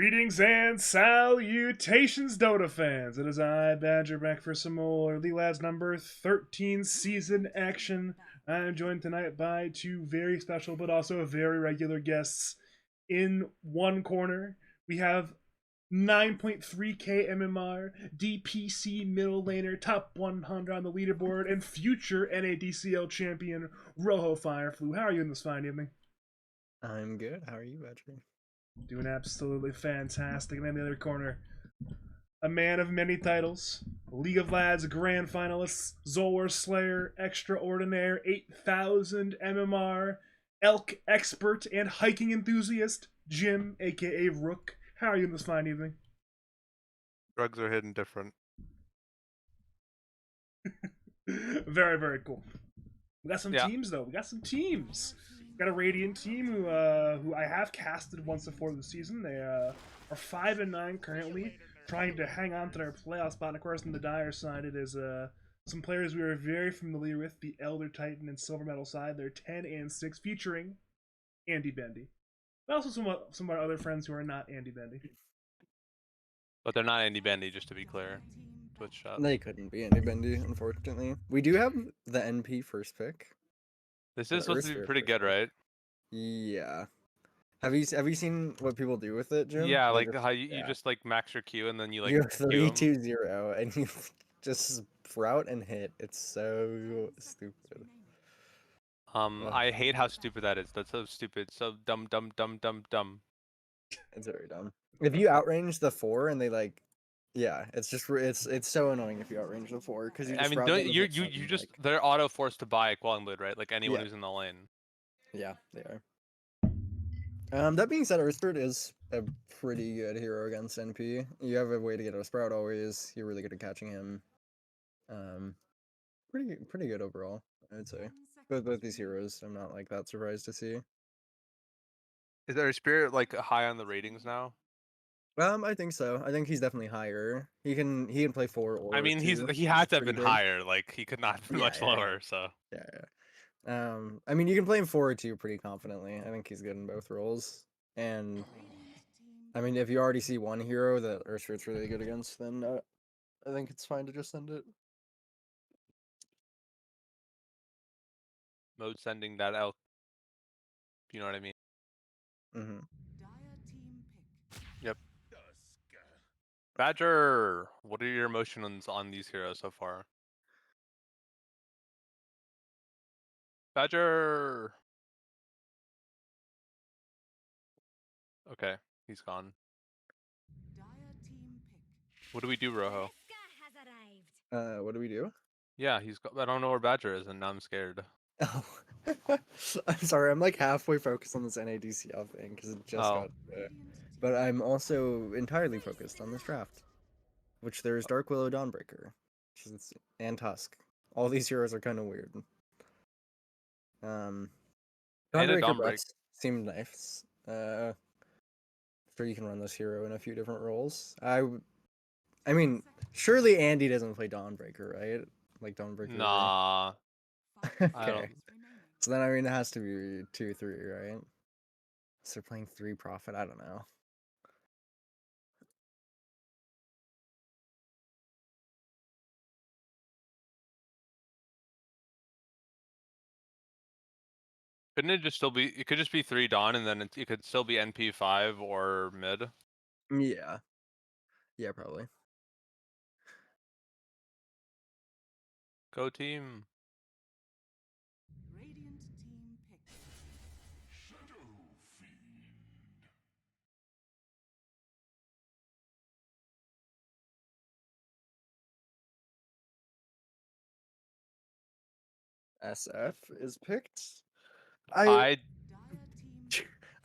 Greetings and salutations, Dota fans! It is I, Badger, back for some more League Lads number 13 season action. I am joined tonight by two very special but also very regular guests. In one corner, we have 9.3k MMR, DPC middle laner, top 100 on the leaderboard, and future NADCL champion, Roho Fireflu. How are you in this fine evening? I'm good. How are you, Badger? Doing absolutely fantastic. And in the other corner, a man of many titles, League of Lads Grand Finalists, Zolwar Slayer, Extraordinaire, 8,000 MMR, Elk Expert, and Hiking Enthusiast, Jim, aka Rook. How are you in this fine evening? Drugs are hidden different. Very, very cool. We got some teams, though. We got some teams. Got a Radiant team who I have casted once before the season. They are 5-9 currently, trying to hang on to their playoff spot. And of course, on the dire side, it is some players we are very familiar with: the Elder Titan and Silver Medal side. They're 10-6, featuring Andy Bendy, but also some of our other friends who are not Andy Bendy. But they're not Andy Bendy, just to be clear. Twitch shot. They couldn't be Andy Bendy, unfortunately. We do have the NP first pick. This is supposed to be pretty good, right? Yeah. Have you seen what people do with it, Jim? Yeah, like how you just like max your Q and then you like you 3-2-0 and you just sprout and hit. It's so stupid. I hate how stupid that is. That's so stupid. So dumb. It's very dumb. If you outrange the 4 and they like, yeah, it's just it's so annoying if you outrange the 4 because I mean, you just like, they're auto forced to buy Qualingblade, right? Like anyone who's in the lane. Yeah, they are. That being said, Earthbird is a pretty good hero against NP. You have a way to get a Sprout always. You're really good at catching him. Pretty good overall, I would say. Both these heroes, I'm not like that surprised to see. Is there a Spirit like high on the ratings now? I think so. I think he's definitely higher. He can play 4 or I mean, 2. he has to have been good. higher. Like he could not have been much lower. So yeah. I mean, you can play him 4 or 2 pretty confidently. I think he's good in both roles. And I mean, if you already see one hero that Urshird's really good against, then I think it's fine to just send it. Mode sending that out. You know what I mean? Mm-hmm. Yep. Badger, what are your emotions on these heroes so far? Badger. Okay, he's gone. What do we do, Roho? What do we do? Yeah, he's. I don't know where Badger is, and now I'm scared. Oh, I'm sorry. I'm like halfway focused on this NADCL thing because it just got. But I'm also entirely focused on this draft, which there's Dark Willow, Dawnbreaker, and Tusk. All these heroes are kind of weird. Dawnbreaker buffs seem nice. Sure, you can run this hero in a few different roles. I mean, surely Andy doesn't play Dawnbreaker, right? Like Dawnbreaker. Nah. Okay. So then I mean it has to be 2-3, right? So they're playing 3 Prophet. I don't know. Couldn't it just still be? It could just be 3 Dawn, and then it could still be NP5 or mid. Yeah. Yeah, probably. Go team. SF is picked. I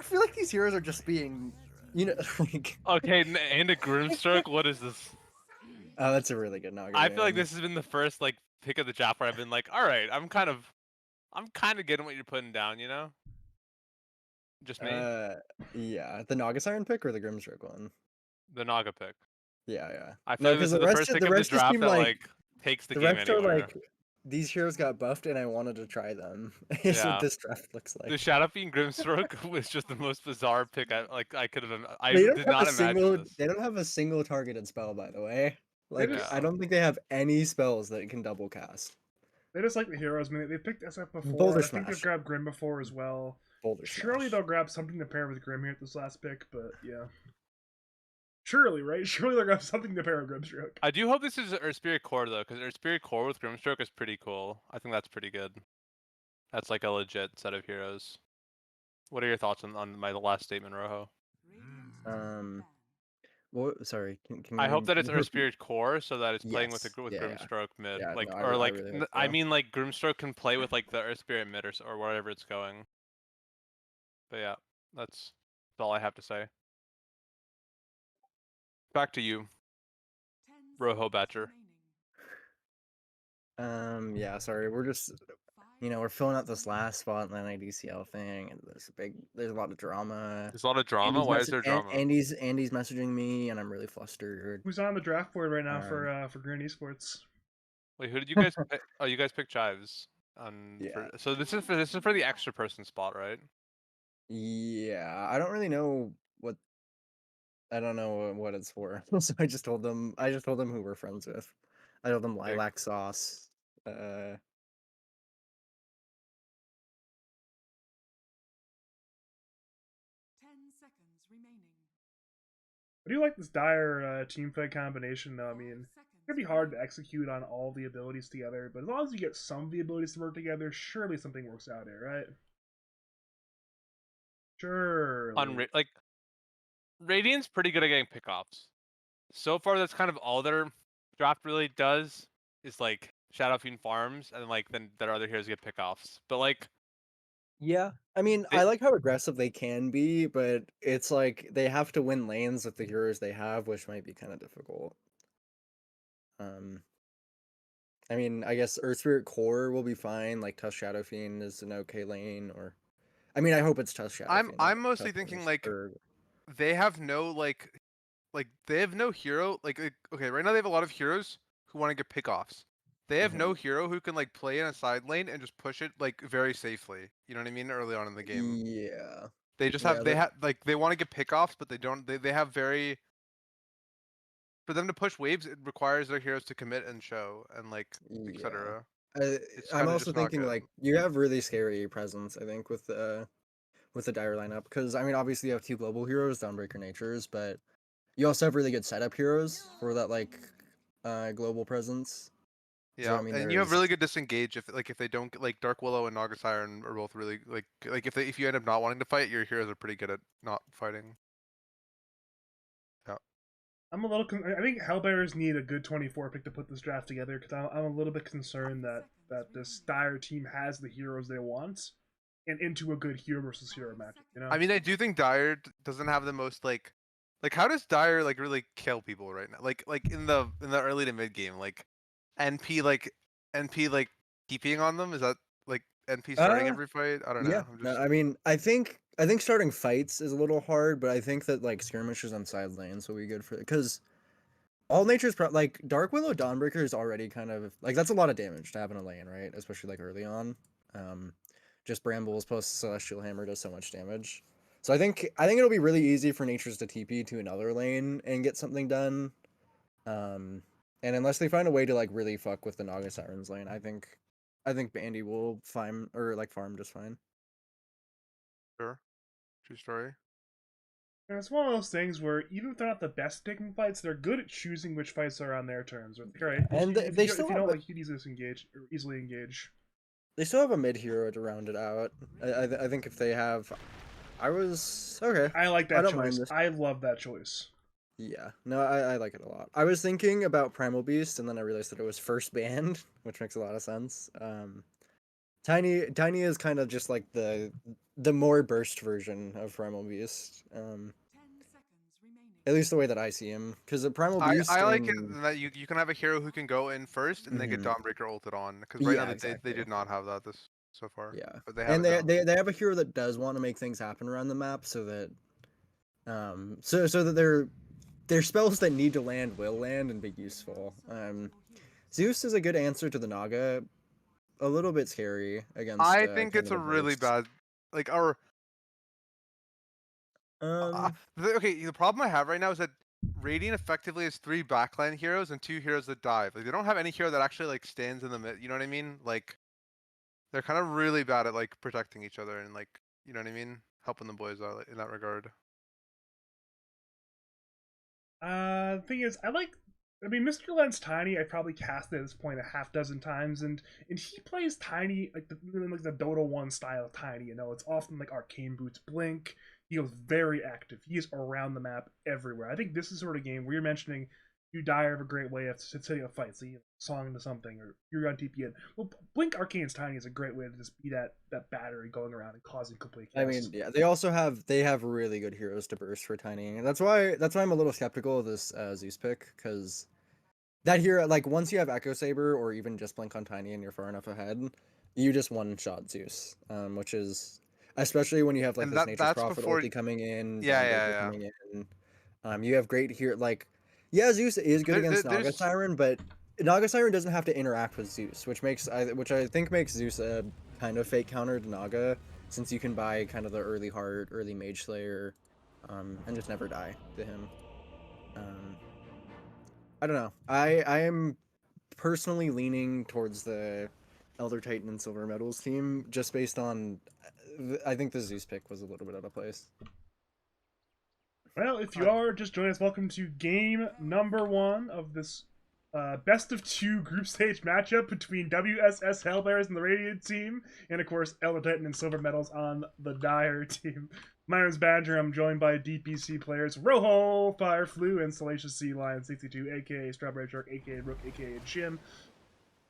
feel like these heroes are just being, like. Okay, and a Grimstroke. What is this? Oh, that's a really good Naga. I feel like this has been the first like pick of the draft where I've been like, all right, I'm kind of getting what you're putting down, you know. Just me. Yeah, the Naga Siren pick or the Grimstroke one. The Naga pick. Yeah. I feel like this is the first pick of the draft that like takes the game anywhere. these heroes got buffed and I wanted to try them. Is Yeah. what this draft looks The like. Shadow Fiend Grimstroke was just the most bizarre pick I could have. I They don't did have not a imagine single. this. They don't have a single targeted spell, by the way. They Like, just I Yeah. don't think they have any spells that can double cast. they just like the heroes. I mean, they picked SF before. Boulder I think they've Smash. grabbed Grim before as well. Boulder Surely Smash. they'll grab something to pair with Grim here at this last pick, but yeah. Surely, right? Surely they'll grab something to pair with Grimstroke. I do hope this is Earth Spirit Core though, because Earth Spirit Core with Grimstroke is pretty cool. I think that's pretty good. That's like a legit set of heroes. What are your thoughts on my last statement, Roho? What? Sorry. Can I hope you that it's Earth repeat? Spirit Core, so that it's playing with Yes. with Yeah. Grimstroke mid, Yeah. like No, or I like really hope I so. mean like Grimstroke can play with like the Earth Spirit mid or wherever it's going. But yeah, that's all I have to say. Back to you, Roho Batcher. Yeah. Sorry. We're just. We're filling out this last spot in the NIDCL thing, and there's a lot of drama. There's a lot of drama. Why is there drama? Andy's messaging me, and I'm really flustered. Who's on the draft board right now Um, for Green Esports? Wait, who did you guys pick? Oh, you guys picked Chives. Yeah. So this is for the extra person spot, right? Yeah, I don't really know what I don't know what it's for. So I just told them who we're friends with. I told them Big. lilac sauce. Uh 10 seconds remaining. I do like this dire team fight combination, though. I mean, it's gonna be hard to execute on all the abilities together, but as long as you get some of the abilities to work together, surely something works out here, right? Surely. Like Radiant's pretty good at getting pickoffs. So far, that's kind of all their draft really does is like Shadow Fiend farms, and then their other heroes get pickoffs. But like, yeah. I mean, they, I like how aggressive they can be, but it's like they have to win lanes with the heroes they have, which might be kind of difficult. Um I mean, I guess Earth Spirit Core will be fine. Like Tusk Shadow Fiend is an okay lane, or I mean, I hope it's Tusk Shadow Fiend. not I'm mostly Tusk thinking Burst, like or they have no they have no hero okay, right now they have a lot of heroes who want to get pickoffs. They have no hero who can like play in a side lane and just push it like very safely. You know what I mean? Early on in the game. yeah, They just yeah, have like they want to get pickoffs, but they don't. They have very for them to push waves. It requires their heroes to commit and show and like yeah. etc. I, It's I'm kind of also just not thinking good. like you have really scary presence. I think with the dire lineup, because I mean, obviously you have two global heroes, Dawnbreaker Natures, but you also have really good setup heroes for that like global presence. So I Yeah, mean, and you have there's really good disengage if they don't like Dark Willow and Naga Siren are both really like if you end up not wanting to fight, your heroes are pretty good at not fighting. Yeah. I'm a little. I think Hellbears need a good 24 pick to put this draft together because I'm a little bit concerned that this dire team has the heroes they want and into a good hero versus hero matchup. You know. I mean, I do think Dire doesn't have the most like how does Dire like really kill people right now? Like in the early to mid game, like NP like NP like TPing on them is that like NP starting every fight? I don't Yeah, know. I'm no, just I mean, I think starting fights is a little hard, but I think that like skirmishes on side lanes will be good for because all nature's like Dark Willow Dawnbreaker is already kind of like that's a lot of damage to have in a lane, right? Especially like early on. Um, just Brambles plus Celestial Hammer does so much damage. So I think it'll be really easy for natures to TP to another lane and get something done. Um, and unless they find a way to like really fuck with the Naga Sirens lane, I think Bandy will farm just fine. sure. True story. And it's one of those things where even if they're not the best picking fights, they're good at choosing which fights are on their terms. Right? And they still If you have don't like, you can easily engage. they still have a mid hero to round it out. I think if they have, I was okay. I like I that don't mind choice. this. I love that choice. Yeah, no, I like it a lot. I was thinking about Primal Beast, and then I realized that it was first banned, which makes a lot of sense. Tiny is kind of just like the more burst version of Primal Beast. 10 seconds remaining. At least the way that I see him, because the Primal Beast I like it and that you can have a hero who can go in first and then get Mhm. Dawnbreaker ulted on because right now Yeah, they exactly. did not have that this so far, Yeah, but they have and it now. they have a hero that does want to make things happen around the map, so that so that their spells that need to land will land and be useful. Zeus is a good answer to the Naga, a little bit scary against. I think kind it's of a the really bursts. bad, like, or Um, okay. The problem I have right now is that Radiant effectively has 3 backline heroes and 2 heroes that dive. Like, they don't have any hero that actually like stands in the mid. You know what I mean? Like, they're kind of really bad at like protecting each other and like, you know what I mean, helping the boys out like, in that regard. The thing is, I mean, Mr. Len's Tiny. I probably cast it at this point a half dozen times, and he plays Tiny like the Dota 1 style Tiny. You know, it's often like Arcane Boots Blink. He goes very active. He is around the map everywhere. I think this is sort of game where you're mentioning you die have a great way of setting a fight. So you song into something, or you're on TP in. Well, Blink Arcane's Tiny is a great way to just be that battery going around and causing complete chaos. I mean, yeah, they have really good heroes to burst for Tiny. That's why I'm a little skeptical of this Zeus pick, because that hero, like, once you have Echo Saber or even just Blink on Tiny and you're far enough ahead, you just one shot Zeus, which is, especially when you have like And this Nature's that's Prophet before. ulti coming in, Yeah, Dawnbreaker yeah, coming in. You have great hero, like, yeah, Zeus is good against Naga There's Siren, but Naga Siren doesn't have to interact with Zeus, which I think makes Zeus a kind of fake counter to Naga, since you can buy kind of the early heart, early Mage Slayer, and just never die to him. Um, I don't know. I am personally leaning towards the Elder Titan and Silver Medals team, just based on I think the Zeus pick was a little bit out of place. Well, if you are just joining us, welcome to game number 1 of this best of 2 group stage matchup between WSS Hellbears and the Radiant team, and of course Elder Titan and Silver Medals on the Dire team. My name is Badger. I'm joined by DPC players Roho, Fireflu, and Salacious Sea Lion 62, aka Strawberry Shark, aka Rook, aka Jim.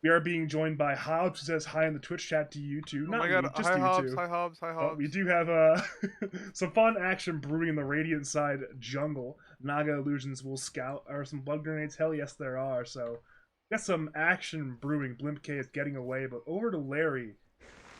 We are being joined by Hobbs, who says hi in the Twitch chat to you two. Oh Not my god, me, just hi you Hobbs, two. hi Hobbs, hi But Hobbs. we do have some fun action brewing in the Radiant side jungle. Naga illusions will scout. Are some blood grenades? Hell yes, there are. So, got some action brewing. Blimp K is getting away, but over to Larry.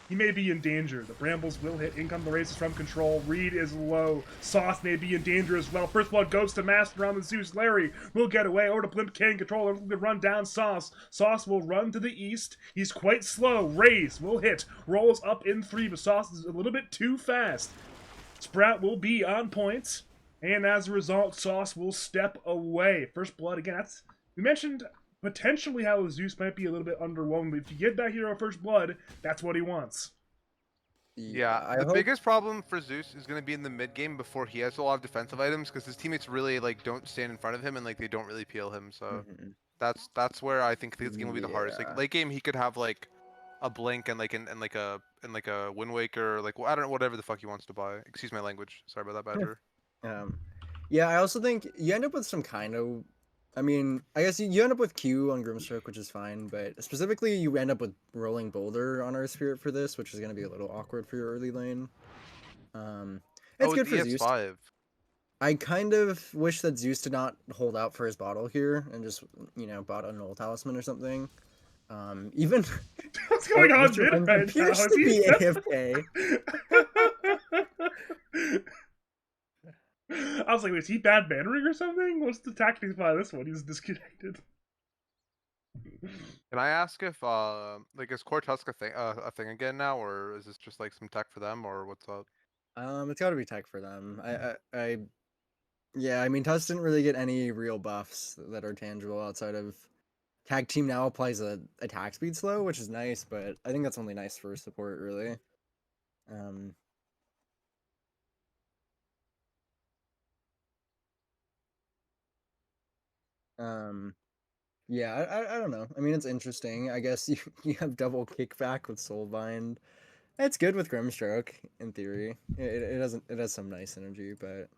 He may be in danger. The brambles will hit. In come the races from control. Reed is low. Sauce may be in danger as well. First blood goes to Master on the Zeus. Larry will get away. Over to Blimp K in control. Looking to run down Sauce. Sauce will run to the east. He's quite slow. Raise will hit. Rolls up in 3, but Sauce is a little bit too fast. Sprout will be on points. And as a result, Sauce will step away. First blood again. We mentioned potentially how Zeus might be a little bit underwhelming, but if you get that hero first blood, that's what he wants. Yeah, the biggest problem for Zeus is going to be in the mid game before he has a lot of defensive items, because his teammates really like don't stand in front of him and like they don't really peel him. So that's where I think this game will be the hardest. Like late game, he could have like a blink and like a Wind Waker, like, well, I don't know, whatever the fuck he wants to buy. Excuse my language. Sorry about that, Badger. Yeah, I also think you end up with some kind of, I mean, I guess you end up with Q on Grimstroke, which is fine, but specifically you end up with Rolling Boulder on Earth Spirit for this, which is going to be a little awkward for your early lane. It's good for Zeus. ES5. I kind of wish that Zeus did not hold out for his bottle here and just, bought a Null Talisman or something. Even what's going on Mr. mid Blimp right appears now? to be AFK. I was like, is he bad bannering or something? What's the tactics behind this one? He's disconnected. Can I ask if like, is Core Tusk a thing again now, or is this just like some tech for them, or what's up? It's got to be tech for them. Yeah, I mean, Tusk didn't really get any real buffs that are tangible outside of Tag Team now applies a attack speed slow, which is nice, but I think that's only nice for support, really. Yeah, I don't know. I mean, it's interesting. I guess you have double kickback with Soulbind. It's good with Grimstroke in theory. It has some nice energy, but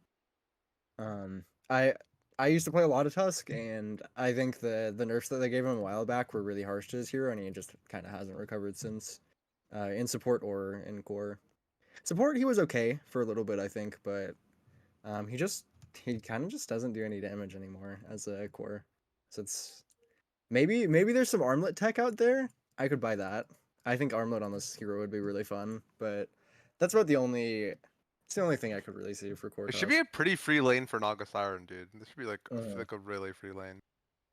I used to play a lot of Tusk, and I think the nerfs that they gave him a while back were really harsh to his hero, and he just kind of hasn't recovered since, in support or in core. Support he was okay for a little bit, I think, but he kind of just doesn't do any damage anymore as a core. So it's maybe there's some armlet tech out there. I could buy that. I think armlet on this hero would be really fun, but that's about it's the only thing I could really see for core. It should be a pretty free lane for Naga Siren, dude. This should be like a really free lane.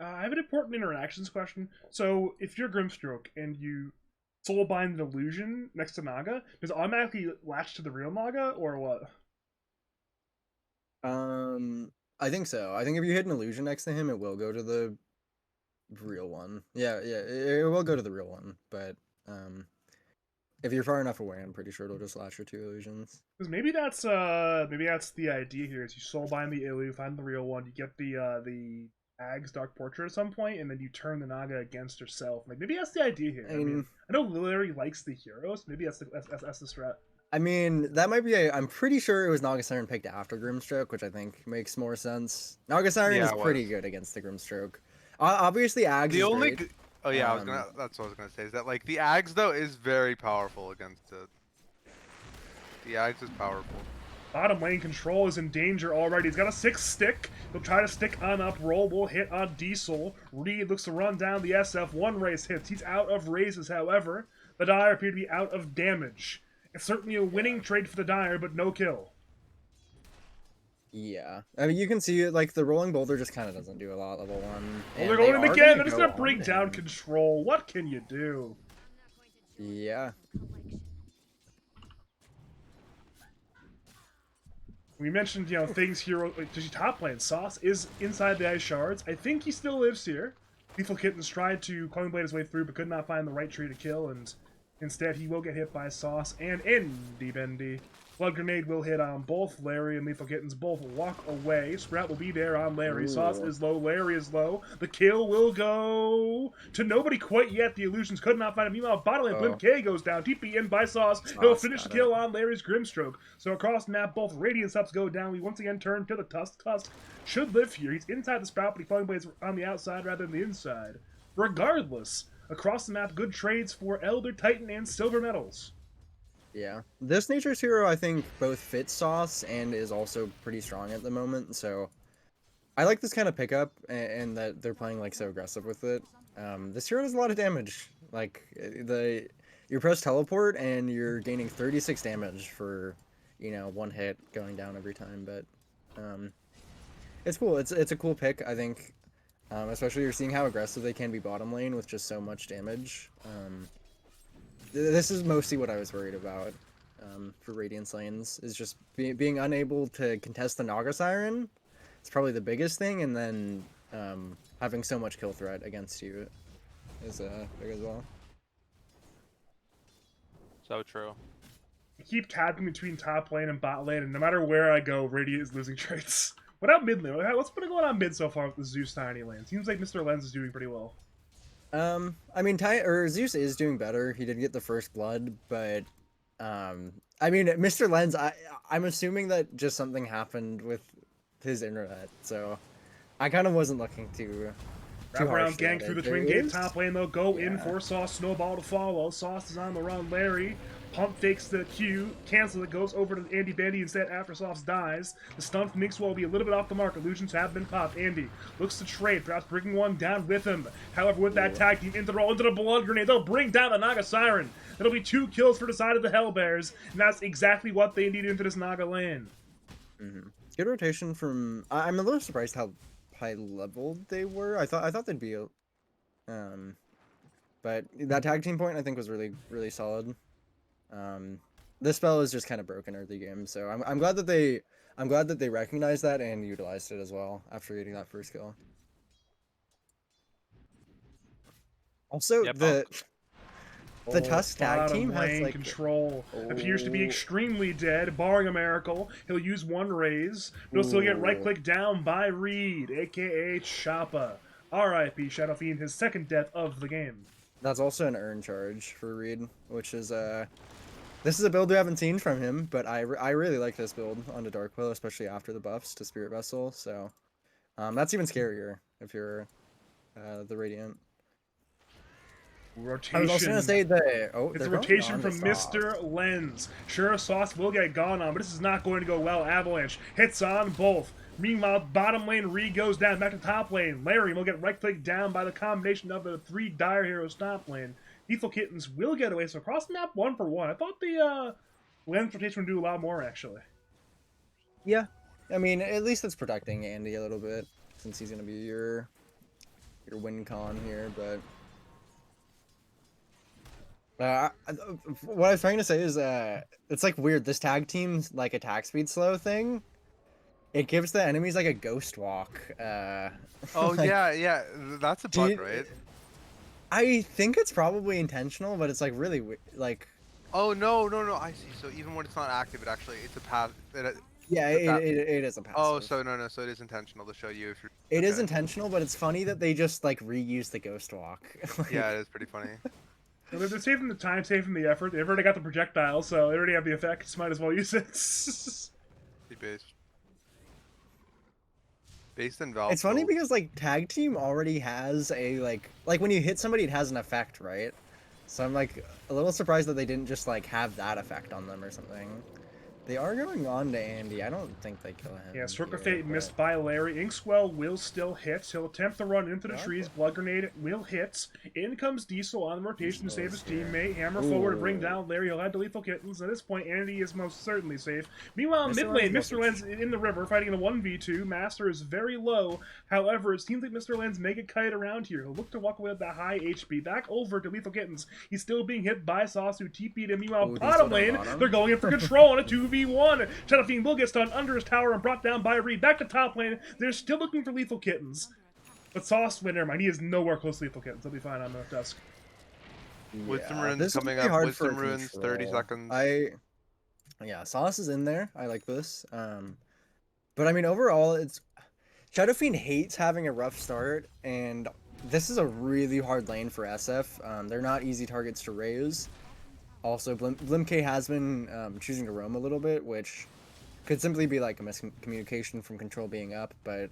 I have an important interactions question. So, if you're Grimstroke and you Soulbind an illusion next to Naga, does it automatically latch to the real Naga, or what? I think so. I think if you hit an illusion next to him, it will go to the real one. Yeah, it will go to the real one. But if you're far enough away, I'm pretty sure it'll just latch your 2 illusions. Because maybe that's the idea here is you soulbind the Illu, find the real one, you get the Ag's Dark Portrait at some point, and then you turn the Naga against herself. Like maybe that's the idea here. I mean, I know Larry likes the heroes. Maybe that's the strat. I mean, that might be I'm pretty sure it was Naga Siren picked after Grimstroke, which I think makes more sense. Naga Siren is pretty good against the Grimstroke. Obviously, Ags The is only great. Oh yeah, that's what I was gonna say. Is that like the Ags though is very powerful against it. The Ags is powerful. Bottom lane control is in danger already. He's got a 6 stick. He'll try to stick on up. Roll will hit on Diesel. Reed looks to run down the SF. 1 raise hits. He's out of raises, however. The Dire appear to be out of damage. It's certainly a winning trade for the Dire, but no kill. Yeah. I mean, you can see it, like, the Rolling Boulder just kind of doesn't do a lot level 1. Well, they're going in again. They're just going to bring down control. What can you do? Yeah. We mentioned, things here. Does he top lane? Sauce is inside the ice shards. I think he still lives here. Lethal Kittens tried to Cloning Blade his way through, but could not find the right tree to kill, and instead he will get hit by Sauce and Indy Bendy. Blood Grenade will hit on both Larry and Lethal Kittens. Both walk away. Sprout will be there on Larry. Ooh. Sauce is low. Larry is low. The kill will go to nobody quite yet. The illusions could not find him. Meanwhile, bottom lane, Blimp K goes down. TP in by Sauce. He'll finish the kill on Larry's Grimstroke. So across the map, both Radiant subs go down. We once again turn to the Tusk. Tusk should live here. He's inside the Sprout, but he Falling Blades on the outside rather than the inside. Regardless, across the map, good trades for Elder Titan and Silver Metals. Yeah, this Nature's Hero I think both fits Sauce and is also pretty strong at the moment, so I like this kind of pickup and that they're playing like so aggressive with it. This hero does a lot of damage. Like you press teleport and you're gaining 36 damage for 1 hit going down every time, but it's cool. It's a cool pick, I think, especially you're seeing how aggressive they can be bottom lane with just so much damage. This is mostly what I was worried about for Radiance lanes, is just being unable to contest the Naga Siren. It's probably the biggest thing, and then having so much kill threat against you is big as well. So true. I keep tapping between top lane and bot lane, and no matter where I go, Radiant is losing traits. What about mid lane? What's been going on mid so far with the Zeus Tiny lane? Seems like Mr. Lens is doing pretty well. I mean, Zeus is doing better. He did get the first blood, but I mean, Mr. Lens, I'm assuming that just something happened with his internet, so I kind of wasn't looking to wrap around gank through the twin gate top lane. They'll go in for Sauce. Snowball to follow. Sauce is on the run. Larry pump fakes the Q, cancels it, goes over to Andy Bandy instead after Sauce dies. The stun from Mixwell will be a little bit off the mark. Illusions have been popped. Andy looks to trade, perhaps bringing one down with him. However, with that tag team into the Blood Grenade, they'll bring down the Naga Siren. It'll be 2 kills for the side of the Hellbears, and that's exactly what they needed into this Naga lane. Good rotation from. I'm a little surprised how high leveled they were. I thought they'd be, but that tag team point I think was really solid. This spell is just kind of broken early game, so I'm glad that they recognized that and utilized it as well after getting that first kill. Also, the Tusk tag team has like control appears to be extremely dead, barring a miracle. He'll use 1 raise, but he'll still get right click down by Reed, aka Choppa. R.I.P. Shadow Fiend, his 2nd death of the game. That's also an earn charge for Reed, which is this is a build we haven't seen from him, but I really like this build onto Darkwill, especially after the buffs to Spirit Vessel. So that's even scarier if you're the Radiant. Rotation. I was also gonna say it's a rotation from Mr. Lens. Sure, Sauce will get gone on, but this is not going to go well. Avalanche hits on both. Meanwhile, bottom lane, Reed goes down, back to top lane. Larry will get right-clicked down by the combination of the 3 Dire Heroes top lane. Lethal Kittens will get away, so across the map, 1 for 1. I thought the Lens rotation would do a lot more, actually. Yeah, I mean, at least it's protecting Andy a little bit, since he's going to be your win con here, but What I was trying to say is, it's like weird. This tag team's like attack speed slow thing. It gives the enemies like a ghost walk. Oh like, yeah, yeah, that's a do bug, you- right? I think it's probably intentional, but it's like really like, Oh no, no, no, I see. So even when it's not active, it actually it's a path. yeah, it isn't Oh, passive. so no, no, so it is intentional to show you if you're. It is Okay. intentional, but it's funny that they just like reuse the ghost walk. Yeah, it is pretty funny. So they're saving the time, saving the effort. They've already got the projectile, so they already have the effects. Might as well use it. Pretty based. Based in Valve. It's funny build. because like tag team already has a like when you hit somebody it has an effect, right? So I'm like a little surprised that they didn't just like have that effect on them or something. They are going on to Andy. I don't think they kill him. Yeah, Stroke of here, Fate but- missed by Larry. Inkswell will still hit. He'll attempt to run into the Yeah. trees. Blood Grenade will hit. In comes Diesel on the rotation to save his Close here. teammate. Hammer forward to bring Ooh. down Larry. He'll head to Lethal Kittens. At this point, Andy is most certainly safe. Meanwhile, Mr. mid lane, Len's Mr. Len's in the river fighting in a 1v2. Master is very low. However, it seems like Mr. Len's make a kite around here. He'll look to walk away with that high HP. Back over to Lethal Kittens. He's still being hit by Sauce, who TP'd him. Meanwhile, Ooh, bottom Diesel lane, down bottom. they're going in for control on a 2v1. Shadowfiend will get stunned under his tower and brought down by Reed. Back to top lane. They're still looking for Lethal Kittens. But Sauce, wait, never mind. He is nowhere close to Lethal Kittens. He'll be fine on North Dusk. Wisdom Yeah, runes this is coming pretty up. hard for Wisdom runes, 30 control. seconds. Yeah, Sauce is in there. I like this. But I mean overall it's Shadowfiend hates having a rough start, and this is a really hard lane for SF. They're not easy targets to raise. Also, Blimk has been choosing to roam a little bit, which could simply be like a miscommunication from control being up, but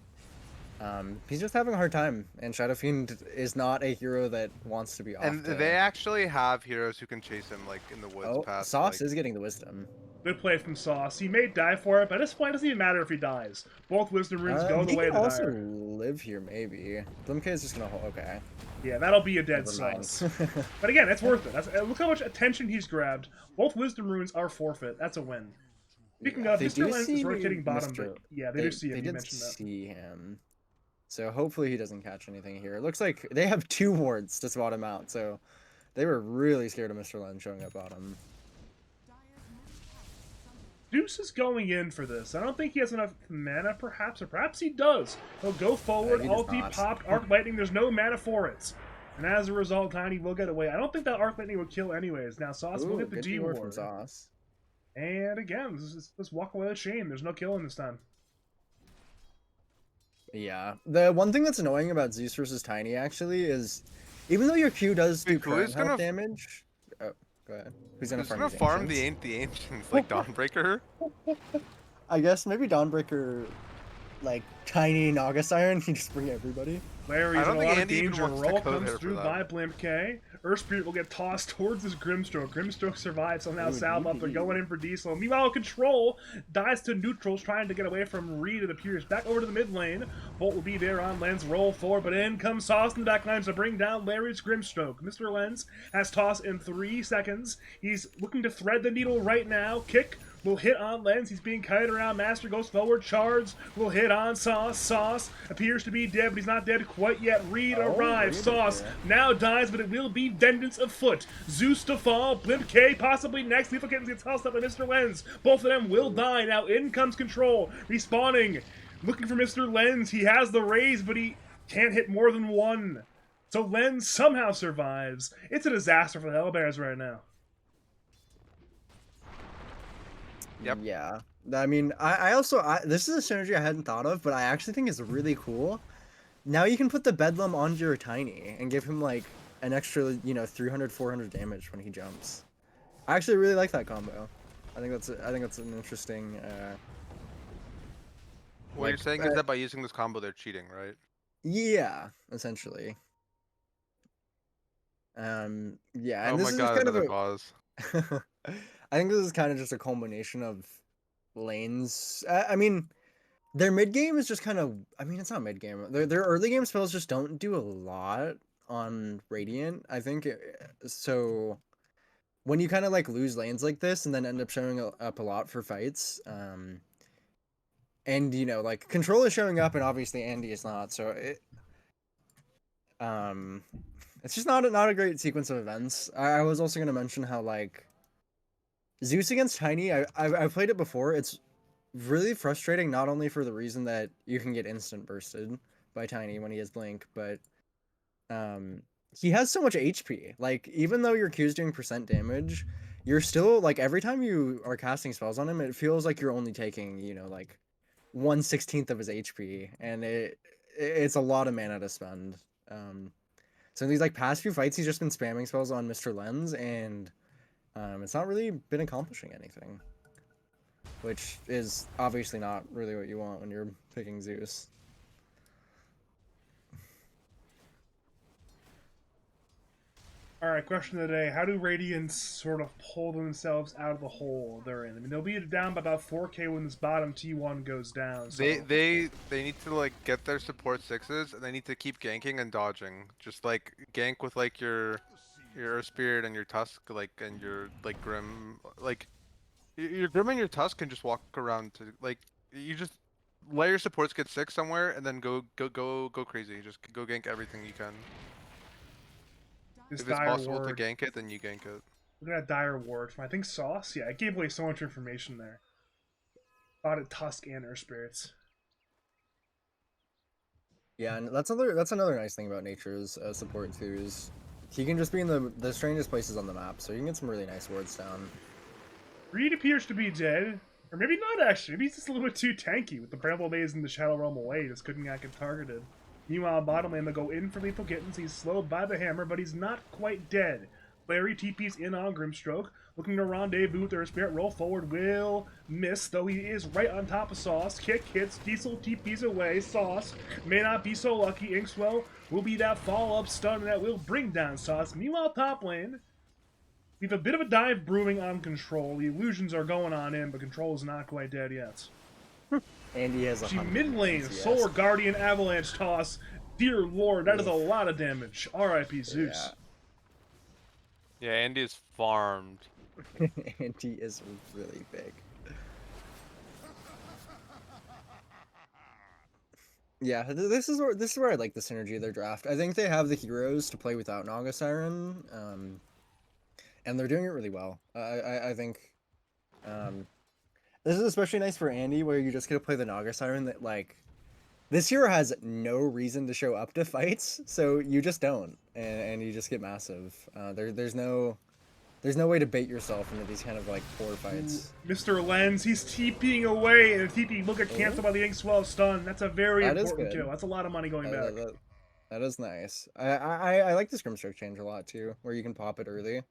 he's just having a hard time, and Shadowfiend is not a hero that wants to be off. And they actually have heroes who can chase him, like in the woods. Oh, past, Sauce like... is getting the wisdom. Good play from Sauce. He may die for it, but at this point, it doesn't even matter if he dies. Both Wisdom Runes go the He way can of the also Dire. live here, maybe. Blimk is just gonna hold. Okay. Yeah, that'll be a dead Never mind. Sauce. But again, it's worth it. Look how much attention he's grabbed. Both Wisdom Runes are forfeit. That's a win. Speaking of, They Mr. do Lens is see rotating bottom, Mr. but yeah, they do see him. They You did mentioned that. see him. So hopefully he doesn't catch anything here. It looks like they have 2 wards to spot him out, so they were really scared of Mr. Len showing up bottom. Deuce is going in for this. I don't think he has enough mana, perhaps, or perhaps he does. He'll go forward, he does ulti not. popped, Arc Lightning, there's no mana for it. And as a result, Tiny will get away. I don't think that Arc Lightning would kill anyways. Now, Sauce will Ooh, get the good G ward from Ward. Sauce. And again, this walk away with shame. There's no killing this time. Yeah. The one thing that's annoying about Zeus versus Tiny actually is, even though your Q does do Wait, who is current health gonna- damage. Oh, go ahead. Who's Who's gonna gonna farm farm these ancients? the ancients like Dawnbreaker? I guess maybe Dawnbreaker, like Tiny Naga Siren, you just bring everybody. Larry's I don't in a think lot Andy of even danger. wants to Roll go comes there for through that. by Blimp K. Earth Spirit will get tossed towards his Grimstroke. Grimstroke survives, so now Ooh, Salve up. They're DD. going in for Diesel. Meanwhile, Control dies to neutrals, trying to get away from Reed of the Pierce. Back over to the mid lane. Bolt will be there on Lens. Roll forward, but in comes Sauce in the back lines to bring down Larry's Grimstroke. Mr. Lens has toss in 3 seconds. He's looking to thread the needle right now. Kick will hit on Lens. He's being kited around. Master goes forward. Charge will hit on Sauce. Sauce appears to be dead, but he's not dead quite yet. Reed Oh, arrives. Reed Sauce is there. now dies, but it will be vengeance afoot. Zeus to fall. Blimp K possibly next. Lethal Kittens gets tossed up by Mr. Lens. Both of them will die. Now in comes Control. Respawning. Looking for Mr. Lens. He has the raise, but he can't hit more than one. So Lens somehow survives. It's a disaster for the Hellbears right now. Yep. Yeah. I mean, I also, this is a synergy I hadn't thought of, but I actually think is really cool. Now you can put the Bedlam onto your Tiny and give him like an extra, 300, 400 damage when he jumps. I actually really like that combo. I think that's an interesting. What Like, you're saying is that by using this combo, they're cheating, right? Yeah, essentially. Yeah, and Oh this my is god, kind of another a. pause. I think this is kind of just a culmination of lanes. I mean, their mid game is just kind of. I mean, it's not mid game. Their early game spells just don't do a lot on Radiant. I think so. When you kind of like lose lanes like this and then end up showing up a lot for fights, and like Control is showing up and obviously Andy is not. So it's just not a great sequence of events. I was also gonna mention how like Zeus against Tiny. I played it before. It's really frustrating, not only for the reason that you can get instant bursted by Tiny when he has Blink, but he has so much HP. Like, even though your Q's doing percent damage, you're still, like, every time you are casting spells on him, it feels like you're only taking, you know, like, 1/16 of his HP, and it's a lot of mana to spend. So in these, like, past few fights, he's just been spamming spells on Mr. Lens, and it's not really been accomplishing anything. Which is obviously not really what you want when you're picking Zeus. All right, question of the day: how do Radiants sort of pull themselves out of the hole they're in? I mean, they'll be down by about 4K when this bottom T1 goes down. So. They need to like get their support 6s, and they need to keep ganking and dodging. Just like gank with like your Spirit and your Tusk, like, and your like Grim, like your Grim and your Tusk can just walk around to like you just let your supports get 6 somewhere, and then go crazy. Just go gank everything you can. This If it's dire possible ward. to gank it, then you gank it. Look at that dire ward from I think Sauce. Yeah, it gave away so much information there. Thought it Tusk and Earth Spirits. Yeah, and that's another nice thing about Nature's support too, is he can just be in the strangest places on the map, so you can get some really nice wards down. Reed appears to be dead. Or maybe not, actually. Maybe he's just a little bit too tanky with the Bramble Maze and the Shadow Realm away. Just couldn't get targeted. Meanwhile, bottom lane, they'll go in for Lethal Kittens. He's slowed by the hammer, but he's not quite dead. Larry TP's in on Grimstroke. Looking to rendezvous with their Spirit. Roll forward. Will miss, though he is right on top of Sauce. Kick hits. Diesel TP's away. Sauce may not be so lucky. Inkswell will be that follow-up stun that will bring down Sauce. Meanwhile, top lane, we have a bit of a dive brewing on Control. The illusions are going on in, but Control is not quite dead yet. And he has a Mid lane, Solar Guardian Avalanche toss. Dear Lord, that is a lot of damage. R.I.P. Zeus. Yeah, Andy is farmed. And he is really big. Yeah, this is where I like the synergy of their draft. I think they have the heroes to play without Naga Siren, and they're doing it really well. I think this is especially nice for Andy, where you just get to play the Naga Siren that, like, this hero has no reason to show up to fights, so you just don't, and you just get massive. There's no way to bait yourself into these kind of like poor fights. Mr. Lens, he's TPing away, and the TP will get canceled by the Inkswell stun. That's a very important kill. That's a lot of money going back. That is nice. I like this Grimstroke change a lot too, where you can pop it early.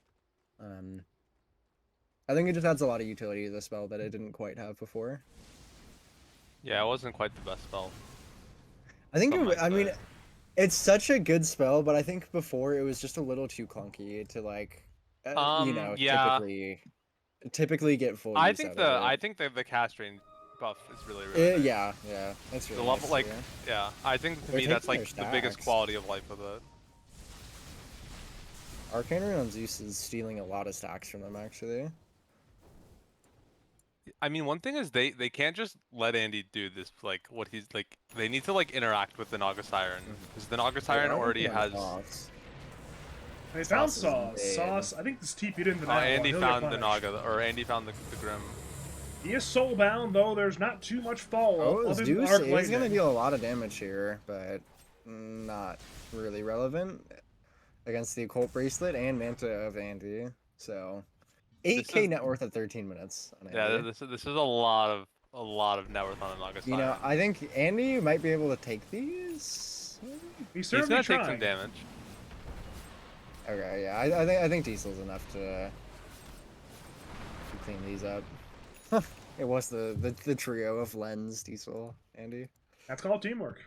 I think it just adds a lot of utility to the spell that it didn't quite have before. Yeah, it wasn't quite the best spell. I think I mean, it's such a good spell, but I think before it was just a little too clunky to like, you know, yeah. typically get full. I think the cast range buff is really nice. Yeah, that's really the level nice, like yeah. I think to me that's like the biggest quality of life with it. Arcane Rune on Zeus is stealing a lot of stacks from them actually. I mean, one thing is they can't just let Andy do this, like, what he's, like, they need to, like, interact with the Naga Siren, because the Naga Siren already has... They found Sauce. Sauce, I think this TP'd into that Andy found the Naga, or Andy found the Grim. He is soulbound, though. There's not too much follow-up. Oh, Zeus is going to deal a lot of damage here, but not really relevant against the Occult Bracelet and Manta of Andy, so... 8K net worth at 13 minutes. Yeah, this is a lot of net worth on a Naga Siren. You know, I think Andy might be able to take these. He's gonna take some damage. Okay, yeah, I think Diesel's enough to clean these up. It was the trio of Lens, Diesel, Andy. That's called teamwork.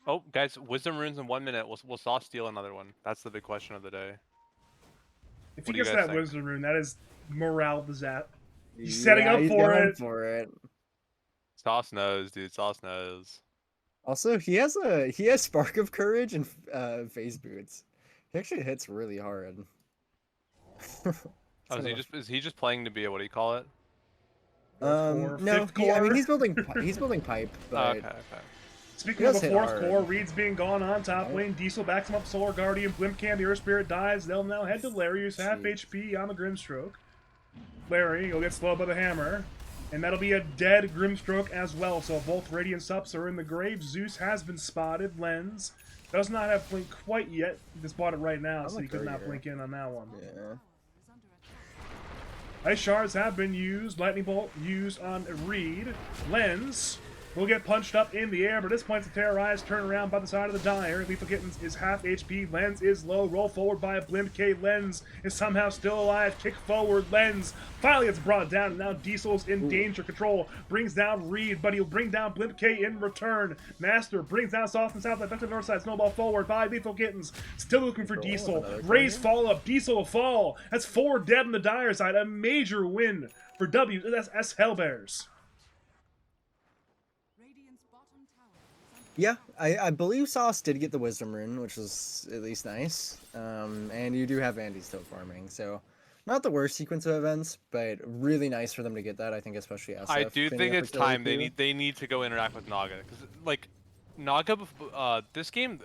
Oh, guys, Wisdom Runes in 1 minute. Will Sauce steal another one? That's the big question of the day. If he gets that Wisdom Rune, that is morale disaster. He's setting up for it. Sauce knows, dude. Sauce knows. Also, he has Spark of Courage and Phase Boots. He actually hits really hard. Oh, is he just playing to be a, what do you call it? No, I mean he's building pipe. But... okay. Speaking He of does the hit fourth hard. core, Reed's being gone on top Right. lane. Diesel backs him up, Solar Guardian, Blimpcan, the Earth Spirit dies. They'll now head to Larry, who's half Jeez. HP on the Grimstroke. Larry, he'll get slowed by the hammer. And that'll be a dead Grimstroke as well. So both Radiant Sups are in the grave. Zeus has been spotted. Lens does not have Blink quite yet. He just bought it right now, I'm so a he could not courier. blink in on that one. Yeah. Ice Shards have been used. Lightning Bolt used on Reed. Lens will get punched up in the air, but at this point, the Terrorize turn around by the side of the Dire. Lethal Kittens is half HP. Lens is low. Roll forward by a Blimp K. Lens is somehow still alive. Kick forward. Lens finally gets brought down, and now Diesel's in danger. Control brings down Reed, but he'll bring down Blimp K in return. Master brings down Soft and South, back to the north side. Snowball forward by Lethal Kittens. Still looking for Control, Diesel. another Raise turn. follow up. Diesel will fall. That's 4 dead on the Dire side. A major win for WSS.Hellbears. Radiant's bottom tower is under Yeah, I believe Sauce did get the Wisdom Rune, which was at least nice. And you do have Andy still farming, so not the worst sequence of events, but really nice for them to get that. I think, especially SF. I do finishing think up it's for killer time queue. they need to go interact with Naga, because like Naga, this game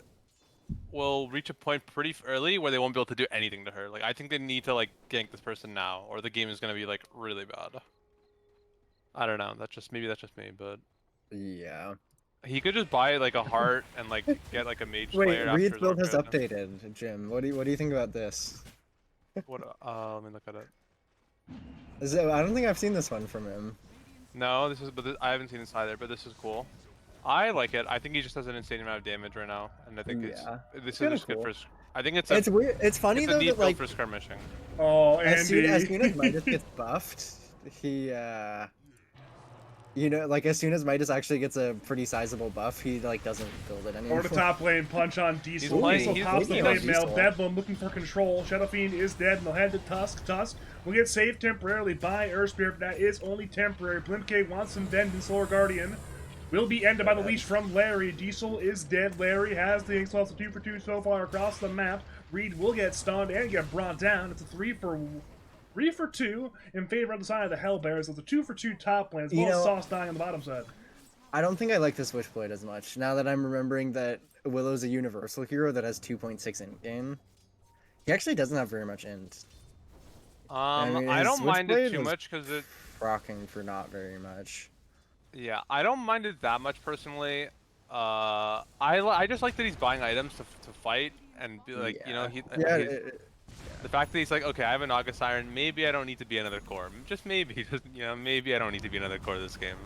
will reach a point pretty early where they won't be able to do anything to her. Like I think they need to like gank this person now, or the game is gonna be like really bad. I don't know. Maybe that's just me, but Yeah. he could just buy like a heart and like get like a mage Wait, player after Reed's his build has orchid. updated, Jim. What do you think about this? What? Let me look at it. I don't think I've seen this one from him. No, I haven't seen this either, but this is cool. I like it. I think he just has an insane amount of damage right now, and I think Yeah, this is kinda just good cool. for. I think it's It's weird. It's funny it's a though neat that build like for skirmishing. Oh, as Andy. soon as Midas gets buffed, he you know, like as soon as Midas actually gets a pretty sizable buff, he like doesn't build it anymore. Or the top lane punch on Diesel. playing- Diesel he's- pops the he blade does mail. Diesel. Bedlam looking for control. Shadow Fiend is dead, and they'll head to Tusk. Tusk will get saved temporarily by Earth Spirit, but that is only temporary. Blimp K wants some vengeance. Solar Guardian will be ended by the leash from Larry. Diesel is dead. Larry has the Ink 2 for 2 so far across the map. Reed will get stunned and get brought down. It's a 3 for 2 in favor of the side of the Hellbears. It's a 2 for 2 top lane. It's You both know- Sauce dying on the bottom side. I don't think I like this Witchblade as much now that I'm remembering that Willow's a universal hero that has 2.6 in game. He actually doesn't have very much int. mean, I his don't mind it Switchblade too was- much because it. Rocking for not very much. Yeah, I don't mind it that much personally. I just like that he's buying items to fight and be like, you know, Yeah, the fact that he's like, okay, I have a Naga Siren, maybe I don't need to be another core. Just maybe, just you know, maybe I don't need to be another core this game.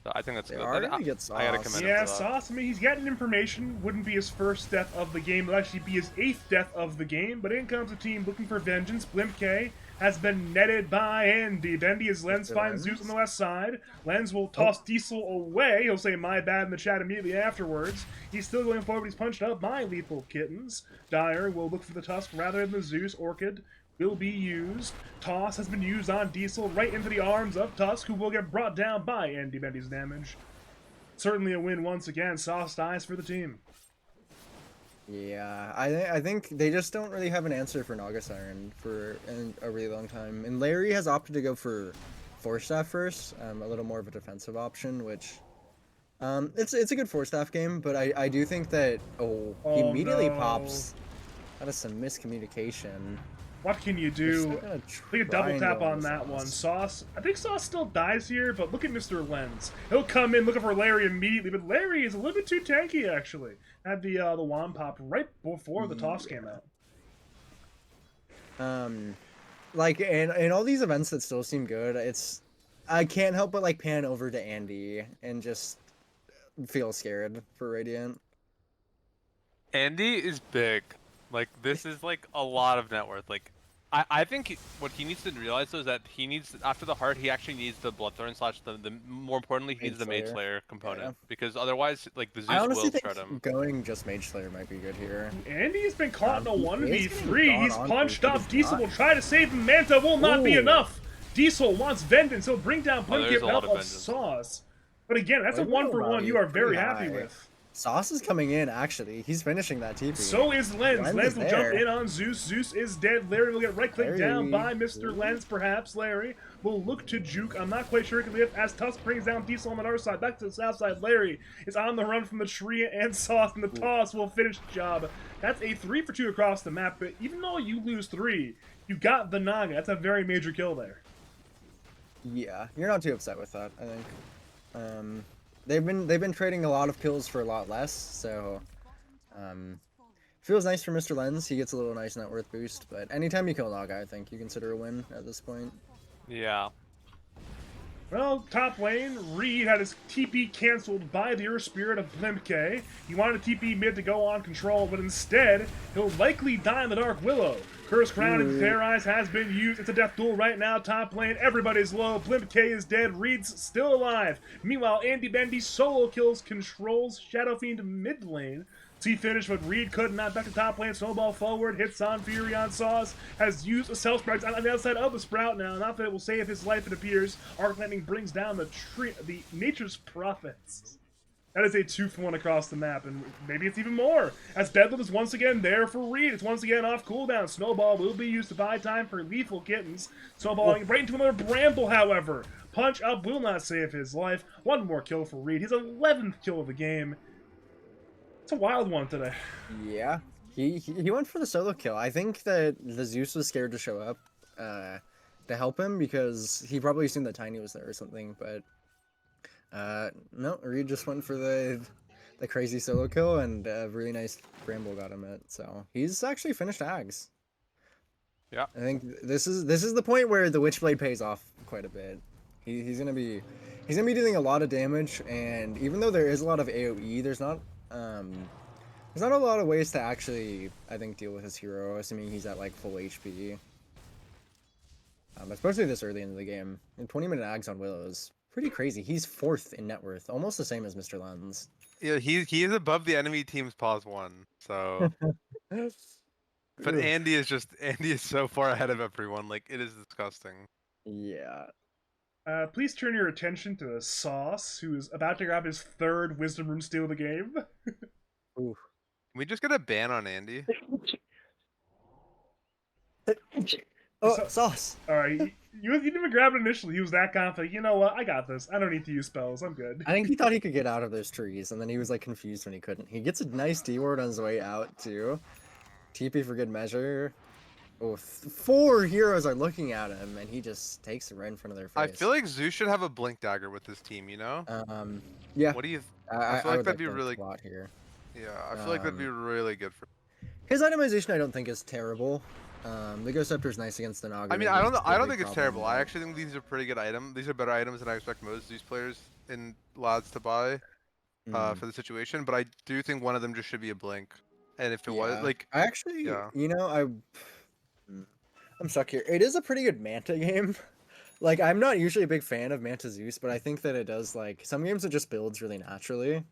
So I think that's They good. are gonna get I gotta Sauce. commend him Yeah, for that. Sauce, I mean, he's getting information. Wouldn't be his first death of the game. It'll actually be his 8th death of the game. But in comes a team looking for vengeance. Blimp K has been netted by Andy. Bendy as Lens Mr. finds Lens? Zeus on the west side. Lens will toss Diesel away. He'll say my bad in the chat immediately afterwards. He's still going forward. He's punched up by Lethal Kittens. Dire will look for the Tusk rather than the Zeus. Orchid will be used. Toss has been used on Diesel right into the arms of Tusk, who will get brought down by Andy Bendy's damage. Certainly a win once again. Sauce dies for the team. Yeah, I think they just don't really have an answer for Naga Siren for a really long time. And Larry has opted to go for Force Staff first, a little more of a defensive option, which it's a good Force Staff game, but I do think that he Oh, immediately no. pops out of some miscommunication. What can you They're still do? gonna We could try double and tap go on with that one. Sauce. I think Sauce still dies here, but look at Mr. Lens. He'll come in looking for Larry immediately, but Larry is a little bit too tanky, actually. Had the wand pop right before the toss came out. Like in all these events that still seem good, I can't help but like pan over to Andy and just feel scared for Radiant. Andy is big. Like this is like a lot of net worth. Like I think what he needs to realize though is that he needs after the heart he actually needs the Bloodthorn / the more importantly he needs the Mage Mage Slayer component Yeah. because otherwise like the Zeus I honestly will think shred him. going just Mage Slayer might be good here. Andy's been caught in a He is 1v3. getting He's gone on punched through up. the Diesel dot. will try to save him. Manta will not be Ooh. enough. Diesel wants vengeance. He'll bring down Oh, Blimp there's a with lot help of of vengeance. Sauce. But again, that's a Well, 1 for 1 body you are is very pretty happy high. with. Sauce is coming in, actually. He's finishing that TP. So is Lens. Lens Lens is will there. jump in on Zeus. Zeus is dead. Larry will get right-clicked down by Larry. Mr. Lens, perhaps. Larry will look to juke. I'm not quite sure he can live as Tusk brings down Diesel on the north side. Back to the south side. Larry is on the run from the tree, and Sauce and the toss will finish the job. That's a 3 for 2 across the map, but even though you lose 3, you got the Naga. That's a very major kill there. Yeah, you're not too upset with that, I think. They've been trading a lot of kills for a lot less, so feels nice for Mr. Lens. He gets a little nice net worth boost, but anytime you kill Naga, I think you consider a win at this point. Yeah. Well, top lane, Reed had his TP canceled by the Earth Spirit of Blimke. He wanted a TP mid to go on control, but instead, he'll likely die in the Dark Willow. Curse Crown and Fair Eyes has been used. It's a death duel right now. Top lane, everybody's low. Blimke is dead. Reed's still alive. Meanwhile, Andy Bendy solo kills, controls Shadow Fiend mid lane. T finish, but Reed could not. Back to top lane. Snowball forward. Hits on Fury on Sauce. Has used a Cell Sprout on the outside of the Sprout now. Not that it will save his life, it appears. Arc Lightning brings down the Nature's Prophets. That is a 2-for-1 across the map, and maybe it's even more, as Bedlam is once again there for Reed. It's once again off cooldown. Snowball will be used to buy time for Lethal Kittens. Snowballing right into another Bramble, however. Punch up will not save his life. One more kill for Reed. His 11th kill of the game. It's a wild one today. Yeah, he went for the solo kill. I think that the Zeus was scared to show up to help him because he probably assumed that Tiny was there or something, but no, Reed just went for the crazy solo kill, and a really nice Bramble got him it. So he's actually finished Ags. Yeah. I think this is the point where the Witchblade pays off quite a bit. He's gonna be dealing a lot of damage, and even though there is a lot of AoE, there's not a lot of ways to actually, I think, deal with his hero, assuming he's at like full HP. Especially this early into the game. And 20-minute Ags on Willow is pretty crazy. He's 4th in net worth, almost the same as Mr. Lens. Yeah, he is above the enemy team's pause 1. So, but Andy is so far ahead of everyone. Like, it is disgusting. Yeah. Please turn your attention to Sauce, who is about to grab his 3rd Wisdom Rune steal of the game. Ooh. Can we just get a ban on Andy? Oh, Sauce! Alright, you didn't even grab it initially. He was that confident. You know what? I got this. I don't need to use spells. I'm good. I think he thought he could get out of those trees, and then he was like confused when he couldn't. He gets a nice D-ward on his way out, too. TP for good measure. Oh, 4 heroes are looking at him, and he just takes it right in front of their face. I feel like Zeus should have a blink dagger with this team. You know? Yeah. What do you? I feel like would that'd be Blink really. a lot here. Yeah, I feel like that'd be really good for. His itemization, I don't think, is terrible. The Ghost Scepter is nice against the Naga. I mean, I don't think it's terrible. I actually think these are pretty good items. These are better items than I expect most Zeus players in lads to buy for the situation. But I do think one of them just should be a blink. And if it was like, I actually, yeah. you know, I'm stuck here. It is a pretty good Manta game. Like, I'm not usually a big fan of Manta Zeus, but I think that it does, like, some games it just builds really naturally.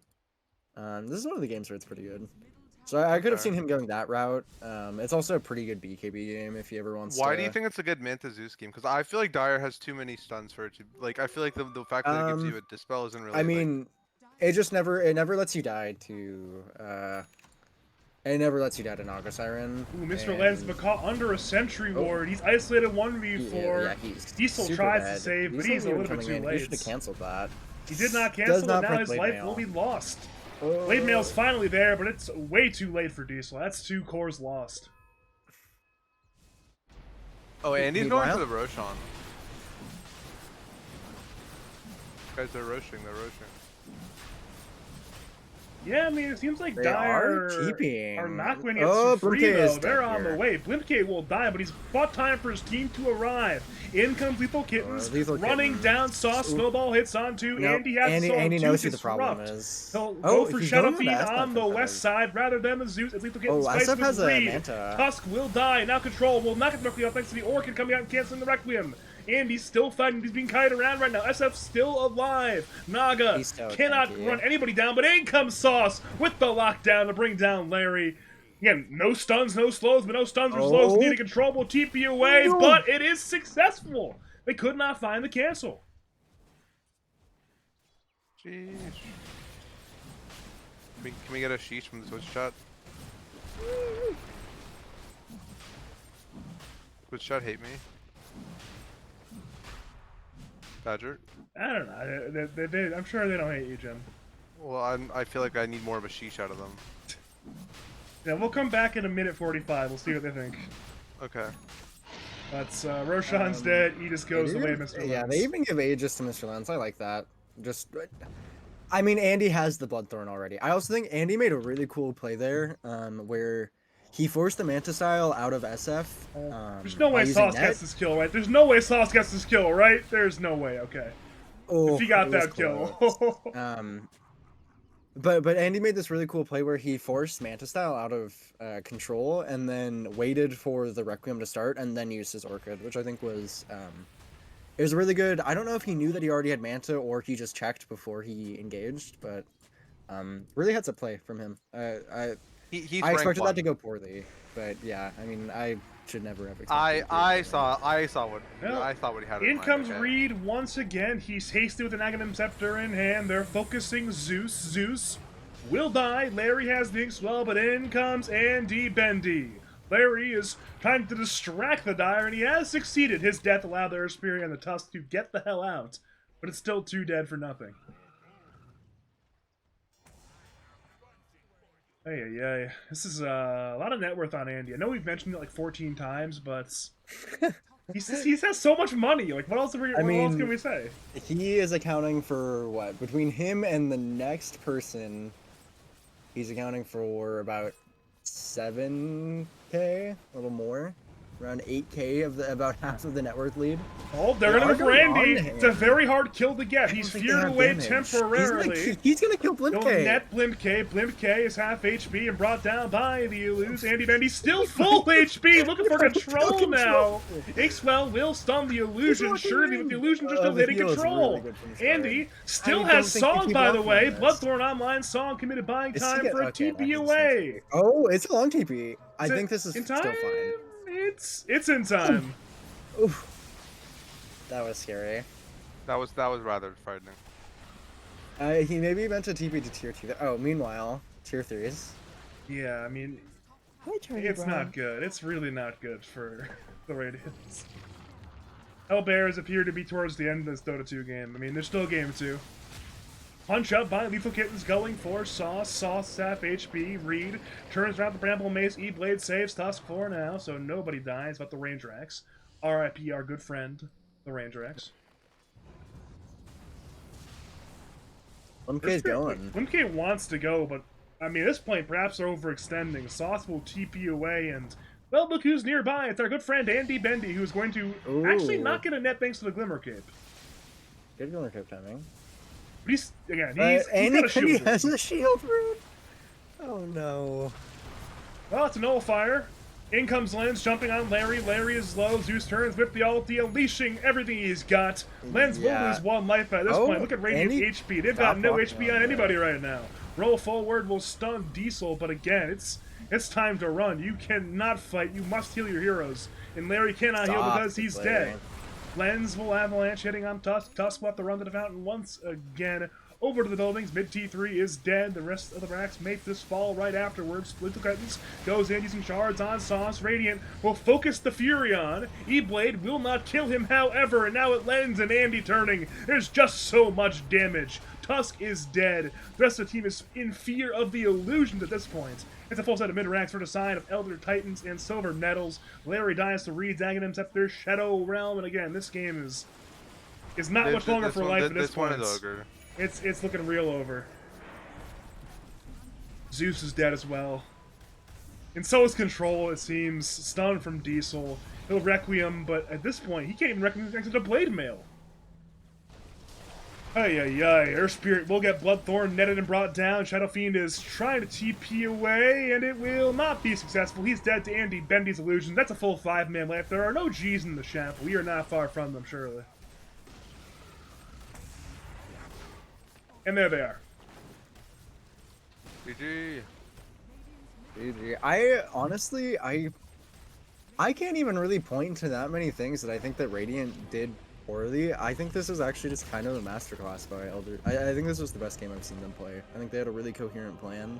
This is one of the games where it's pretty good. So I could have seen him going that route. It's also a pretty good BKB game if he ever wants to. Why do you think it's a good Manta Zeus game? Because I feel like Dire has too many stuns for it to, like, I feel like the fact that it gives you a Dispel isn't really, I mean, it just never lets you die to, it never lets you die to Naga Siren. Ooh, Mr. Lens been caught under a Sentry Ward. He's isolated 1v4. Yeah, he's Diesel super tries bad. to save, but he's a little bit too He late. should have canceled that. He did not cancel it, not now prep his Blade life Mail. will be lost. Oh. Blade Mail's finally there, but it's way too late for Diesel. That's 2 cores lost. Oh, Andy's going Meanwhile- for the Roshan. Guys, they're roashing. Yeah, I mean, it seems like They Dire are keeping. are not going to get Oh, free, Blimke though. is They're dead on the here. way. Blimke will die, but he's bought time for his team to arrive. In comes Lethal Kittens, Lethal running Kittens. down Sauce. Snowball hits on 2. No, Andy has Andy to knows who the disrupt. problem is. He'll Oh, go for he's Shadow going for Fiend the on the SF west side rather than the Zeus. As Lethal Kittens Oh, fights SF with has a Reed. Manta. Tusk will die. Now Control will not get directly off thanks to the Orchid coming out and canceling the Requiem. Andy's still fighting. He's being kited around right now. SF's still alive. Naga He's so cannot tanky. run anybody down, but in comes Sauce with the lockdown to bring down Larry. Again, no stuns, no slows, but no stuns or slows. Oh. Need a control will TP away, No. but it is successful. They could not find the cancel. Jeez. Can we get a sheesh from the Twitch chat? Twitch chat hate me. Badger. I don't know. I'm sure they don't hate you, Jim. Well, I feel like I need more of a sheesh out of them. Yeah, we'll come back in a minute 45. We'll see what they think. Okay. But Roshan's dead. Aegis goes the way of Mr. Yeah, Lens. they even give Aegis to Mr. Lens. I like that. Just, I mean, Andy has the Bloodthorn already. I also think Andy made a really cool play there, where he forced the Manta style out of SF. There's no by way using Sauce net. gets this kill, right? There's no way Sauce gets this kill, right? There's no way. Okay. Oh, If he got it was that kill. close. But Andy made this really cool play where he forced Manta style out of control and then waited for the Requiem to start and then used his Orchid, which I think was it was really good. I don't know if he knew that he already had Manta or he just checked before he engaged, but really heads up play from him. He's I expected rank that to 1. go poorly, but yeah, I mean I should never have expected. I saw what Well, I thought what he had in In mind. comes okay. Reed once again. He's hasty with an Aghanim Scepter in hand. They're focusing Zeus. Zeus will die. Larry has the Inkswell, but in comes Andy Bendy. Larry is trying to distract the Dire, and he has succeeded. His death allowed their Spear and the Tusk to get the hell out, but it's still 2 dead for nothing. Hey. This is a lot of net worth on Andy. I know we've mentioned it like 14 times, but he has so much money. Like, what else can we say? He is accounting for what? Between him and the next person, he's accounting for about 7K, a little more. Around 8K of about half of the net worth lead. Oh, they're gonna go for Andy. It's a very hard kill to get. He's feared away temporarily. He's gonna kill He'll Blimp net Blimp K. Blimp K is half HP and brought down by the Illuse. Andy Bendy still full HP, looking for control now. Inkswell will stun the illusion, surely, but the illusion just still hitting control. Andy still has Song, by the way. Bloodthorn Online Song committed buying time for a TP away. Oh, it's a long TP. I think this is in still time. fine. It's in time. Oof. That was scary. That was rather frightening. He maybe meant to TP to tier 2. Oh, meanwhile, tier 3s. Yeah, I mean, it's not good. It's really not good for the Radiants. Hellbears appear to be towards the end of this Dota 2 game. I mean, there's still game 2. Punch up by Lethal Kittens going for Sauce. Sauce, Sap, HP. Reed turns around the Bramble Mace. E-Blade saves Tusk for now, so nobody dies but the Ranger Axe. RIP, our good friend, the Ranger Axe. Limk's going. Limk wants to go, but I mean, at this point, perhaps they're overextending. Sauce will TP away, and well, look who's nearby. It's our good friend Andy Bendy, who's going to actually not get a net thanks to the Glimmer Cape. Good Glimmer Cape timing. But he's got a shield. He has a shield rune. Oh no. Well, it's a nullifier. In comes Lens, jumping on Larry. Larry is low. Zeus turns with the ulti, unleashing everything he's got. Lens will lose 1 life at this point. Look at Radiant's HP. They've got no HP on anybody right now. Roll forward will stun Diesel, but again, it's time to run. You cannot fight. You must heal your heroes. And Larry cannot heal because he's dead. Lens will avalanche hitting on Tusk. Tusk will have to run to the fountain once again. Over to the buildings. Mid T3 is dead. The rest of the racks make this fall right afterwards. Split the curtains. Goes in using shards on Sauce. Radiant will focus the Fury on. E-Blade will not kill him, however. And now it Lens and Andy turning. There's just so much damage. Tusk is dead. The rest of the team is in fear of the illusions at this point. It's a full set of mid-ranks for the side of Elder Titans and Silver Nettles. Larry dies to Reed's Aghanim Scepter, Shadow Realm, and again, this game is not much longer for life at this point. This one is ogre. It's looking real over. Zeus is dead as well. And so is Control, it seems. Stunned from Diesel. He'll Requiem, but at this point, he can't even Requiem next to the Blade Mail. Air Spirit will get Bloodthorn netted and brought down. Shadow Fiend is trying to TP away, and it will not be successful. He's dead to Andy Bendy's illusion. That's a full 5-man life. There are no G's in the shaft. We are not far from them, surely. And there they are. GG. GG. I can't even really point to that many things that I think that Radiant did poorly. I think this is actually just kind of a masterclass by Elder. I think this was the best game I've seen them play. I think they had a really coherent plan.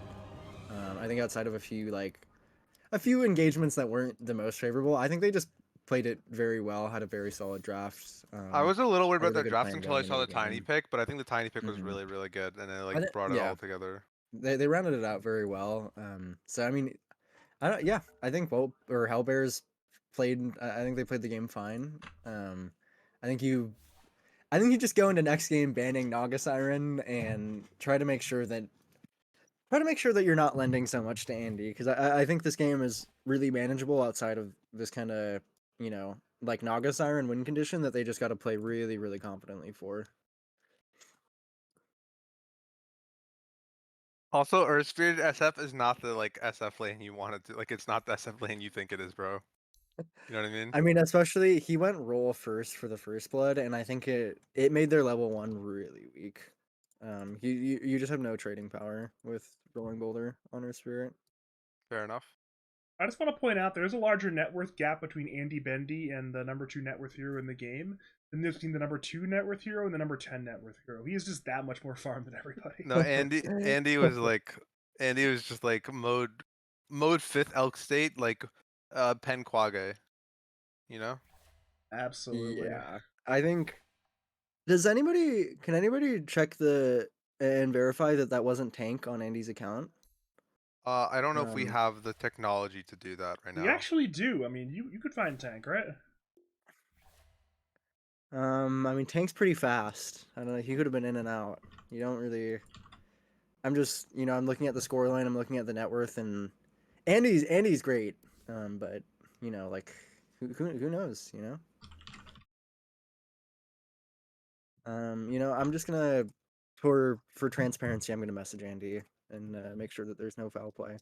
I think outside of a few engagements that weren't the most favorable, I think they just played it very well. Had a very solid draft. I was a little worried Had a about really their good drafts plan until I going saw into the the tiny game. pick, but I think the tiny pick was Mhm. really, really good, and it like brought it Yeah, all together. they rounded it out very well. So I mean, I think Hellbears played. I think they played the game fine. I think you just go into next game banning Naga Siren and try to make sure that you're not lending so much to Andy, because I think this game is really manageable outside of this kind of, like Naga Siren win condition that they just got to play really, really confidently for. Also, Earth Spirit SF is not the like SF lane you wanted to. Like, it's not the SF lane you think it is, bro. You know what I mean? I mean, especially he went roll first for the first blood, and I think it made their level 1 really weak. You just have no trading power with rolling boulder on Earth Spirit. Fair enough. I just want to point out there's a larger net worth gap between Andy Bendy and the number 2 net worth hero in the game than there's between the number 2 net worth hero and the number 10 net worth hero. He is just that much more farm than everybody. No, Andy was like, Andy was just like mode fifth elk state, like Pen Quage. You know? Absolutely. Yeah, I think. Can anybody check and verify that wasn't tank on Andy's account? I don't know if we Um, have the technology to do that right We now. actually do. I mean, you could find tank, right? I mean, tank's pretty fast. I don't know. He could have been in and out. You don't really. I'm just, I'm looking at the scoreline. I'm looking at the net worth, and Andy's great. But like, who knows? I'm just gonna, for transparency, I'm gonna message Andy and make sure that there's no foul play.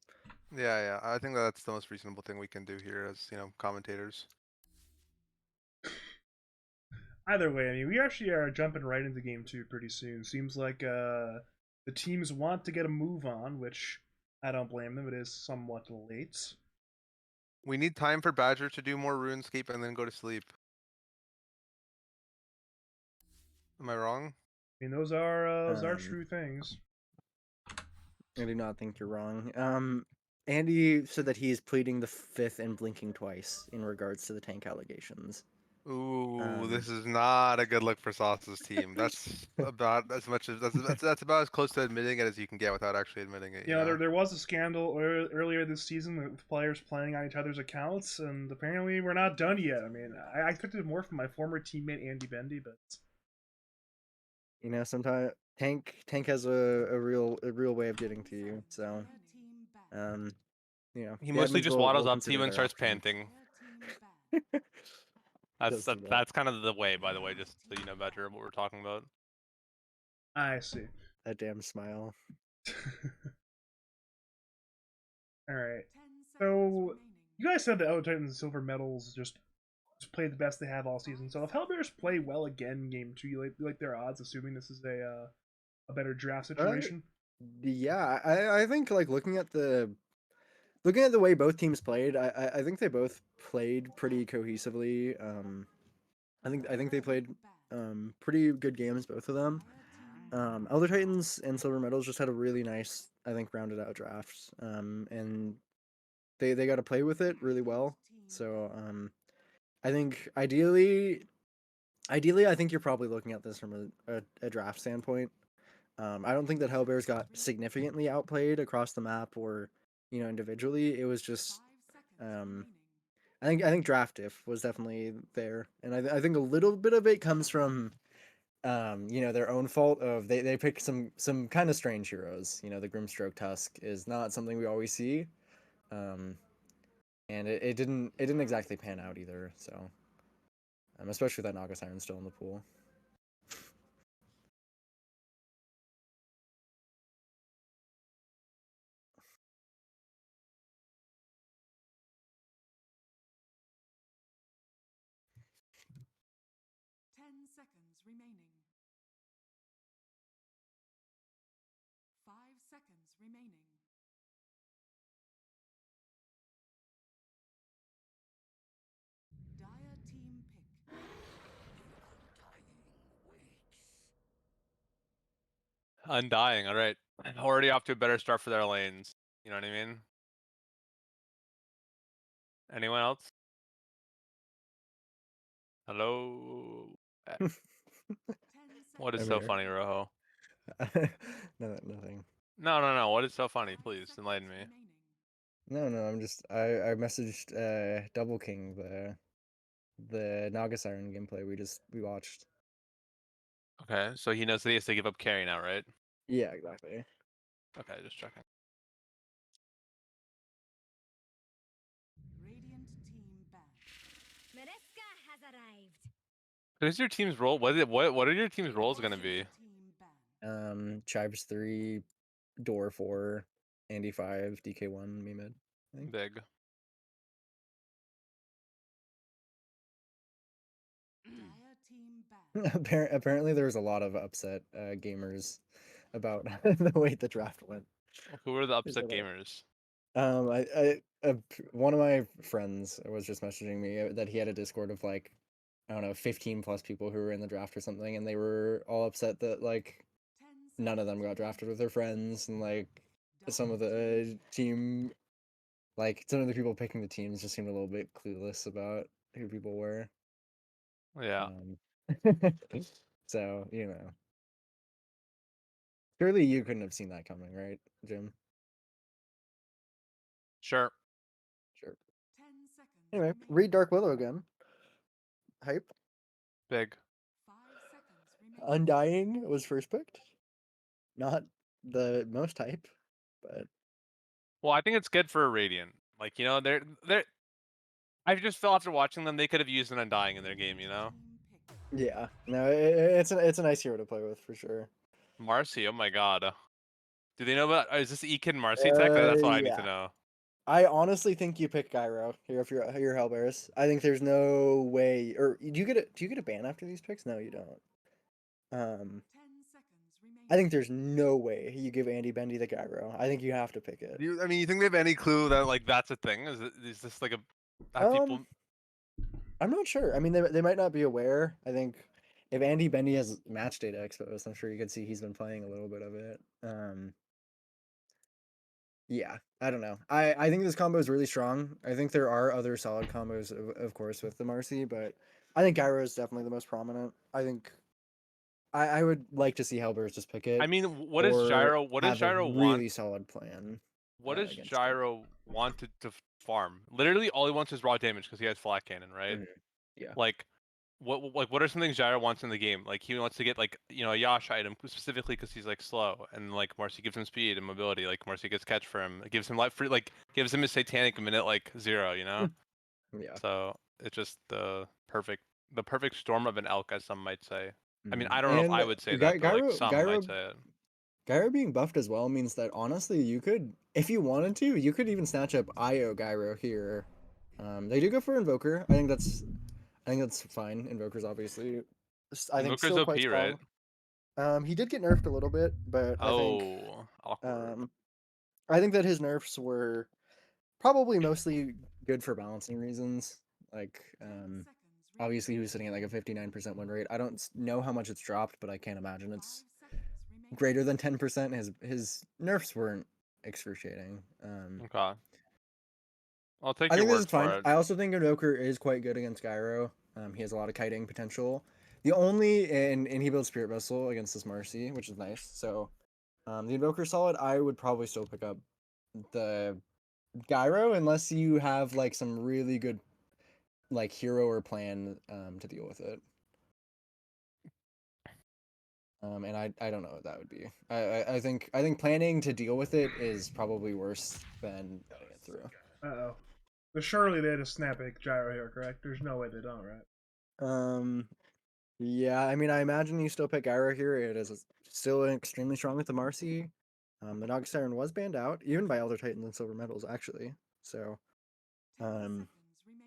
Yeah, I think that's the most reasonable thing we can do here as, commentators. Either way, I mean, we actually are jumping right into game 2 pretty soon. Seems like the teams want to get a move on, which I don't blame them. It is somewhat late. We need time for Badger to do more RuneScape and then go to sleep. Am I wrong? I mean, those are Um, true things. I do not think you're wrong. Andy said that he is pleading the fifth and blinking twice in regards to the tank allegations. Ooh, Um, this is not a good look for Sauce's team. That's about as much as that's about as close to admitting it as you can get without actually admitting it. You know, there was a scandal earlier this season with players playing on each other's accounts, and apparently we're not done yet. I mean, I expected more from my former teammate Andy Bendy, but sometimes tank has a real way of getting to you. So, um, He the mostly admins just will waddles up to consider you and their starts options. panting. Does do that. That's kind of the way, by the way, just so you know, Badger, what we're talking about. I see. That damn smile. All right. So you guys said the Elder Titans and Silver Medals just played the best they have all season. So if Hellbears play well again in game 2, you like their odds, assuming this is a better draft situation. Yeah, I think like looking at the way both teams played, I think they both played pretty cohesively. I think they played pretty good games, both of them. Elder Titans and Silver Medals just had a really nice, I think, rounded out draft. And they got to play with it really well. So I think ideally, I think you're probably looking at this from a draft standpoint. I don't think that Hellbears got significantly outplayed across the map or individually. It was just I think draft diff was definitely there, and I think a little bit of it comes from their own fault of they picked some kind of strange heroes. The Grimstroke Tusk is not something we always see, um, and it didn't exactly pan out either. So especially with that Naga Siren still in the pool. 10 seconds remaining. 5 seconds remaining. Dire team pick. Undying. All right. Already off to a better start for their lanes. You know what I mean? Anyone else? Hello. What is I'm so here. funny, Roho? No, nothing. No. What is so funny? Please enlighten me. No, I'm just I messaged Double King the Naga Siren gameplay we watched. Okay, so he knows that he has to give up carry now, right? Yeah, exactly. Okay, just checking. Radiant team ban. Mareska has arrived. Who's your team's role? What are your team's roles gonna be? Team ban. Chives 3, Door 4, Andy 5, DK1, me mid. I think. Big. Dire team ban. Apparently there was a lot of upset gamers about the way the draft went. Who are the Is upset that a- gamers? One of my friends was just messaging me that he had a Discord of like, I don't know, 15 plus people who were in the draft or something, and they were all upset that like 10 none of them got drafted with their friends, and like some of the team, like some of the people picking the teams just seemed a little bit clueless about who people were. Yeah. So, surely you couldn't have seen that coming, right, Jim? Sure. Sure. 10 seconds. Anyway, remaining. read Dark Willow again. Hype. Big. 5 seconds remaining. Undying was first picked. Not the most hype, but Well, I think it's good for a Radiant. Like, they're. I just feel after watching them, they could have used an Undying in their game, you know? Team pick. yeah, no, it's a nice hero to play with for sure. Marcy, oh my god. Do they know about. Is this Ekin Marcy tech? That's what I need to Yeah. know. I honestly think you pick Gyro here if you're Hellbears. I think there's no way. Or do you get a ban after these picks? No, you don't. 10 seconds remaining. I think there's no way you give Andy Bendy the Gyro. I think you have to pick it. You think they have any clue that, like, that's a thing? Is this like a. Have people. I'm not sure. I mean, they might not be aware. I think if Andy Bendy has match data exposed, I'm sure you could see he's been playing a little bit of it. Yeah, I don't know. I think this combo is really strong. I think there are other solid combos, of course, with the Marcy, but I think Gyro is definitely the most prominent. I think I would like to see Hellbears just pick it. I mean, what does or Gyro. What does have Gyro a want? really solid plan. What does against it. Gyro want to farm? Literally, all he wants is raw damage because he has flat cannon, right? Mhm. Yeah. Like, what are some things Gyro wants in the game? Like, he wants to get like a Yash item specifically because he's like slow, and like Marcy gives him speed and mobility. Like Marcy gets catch for him, it gives him life free, like gives him his satanic minute like 0. Yeah. So it's just the perfect storm of an elk, as some might say. I mean, Mhm. I don't know if And I would say that, but like some Gyro might say it. Gyro being buffed as well means that honestly, you could, if you wanted to, you could even snatch up IO Gyro here. They do go for Invoker. I think that's fine. Invoker's obviously, I think, Invoker's still quite OP, right? strong. He did get nerfed a little bit, but Oh, awkward. I think that his nerfs were probably mostly good for balancing reasons. Like, 10 seconds obviously he remaining. was sitting at like a 59% win rate. I don't know how much it's dropped, but I can't imagine it's 5 seconds remaining. greater than 10%. His nerfs weren't excruciating. Okay. I'll take I your think this word is fine. for it. I also think Invoker is quite good against Gyro. He has a lot of kiting potential. The only and he builds Spirit Vessel against this Marcy, which is nice. So the Invoker solid. I would probably still pick up the Gyro unless you have like some really good like hero or plan to deal with it. And I don't know what that would be. I think planning to deal with it is probably worse than putting it through. Uh-oh. But surely they had a snap-back gyro here, correct? There's no way they don't, right? Yeah, I mean, I imagine you still pick Gyro here. It is still extremely strong with the Marcy. The Nog Siren was banned out, even by Elder Titans and Silver Medals, actually. So, 10 um, seconds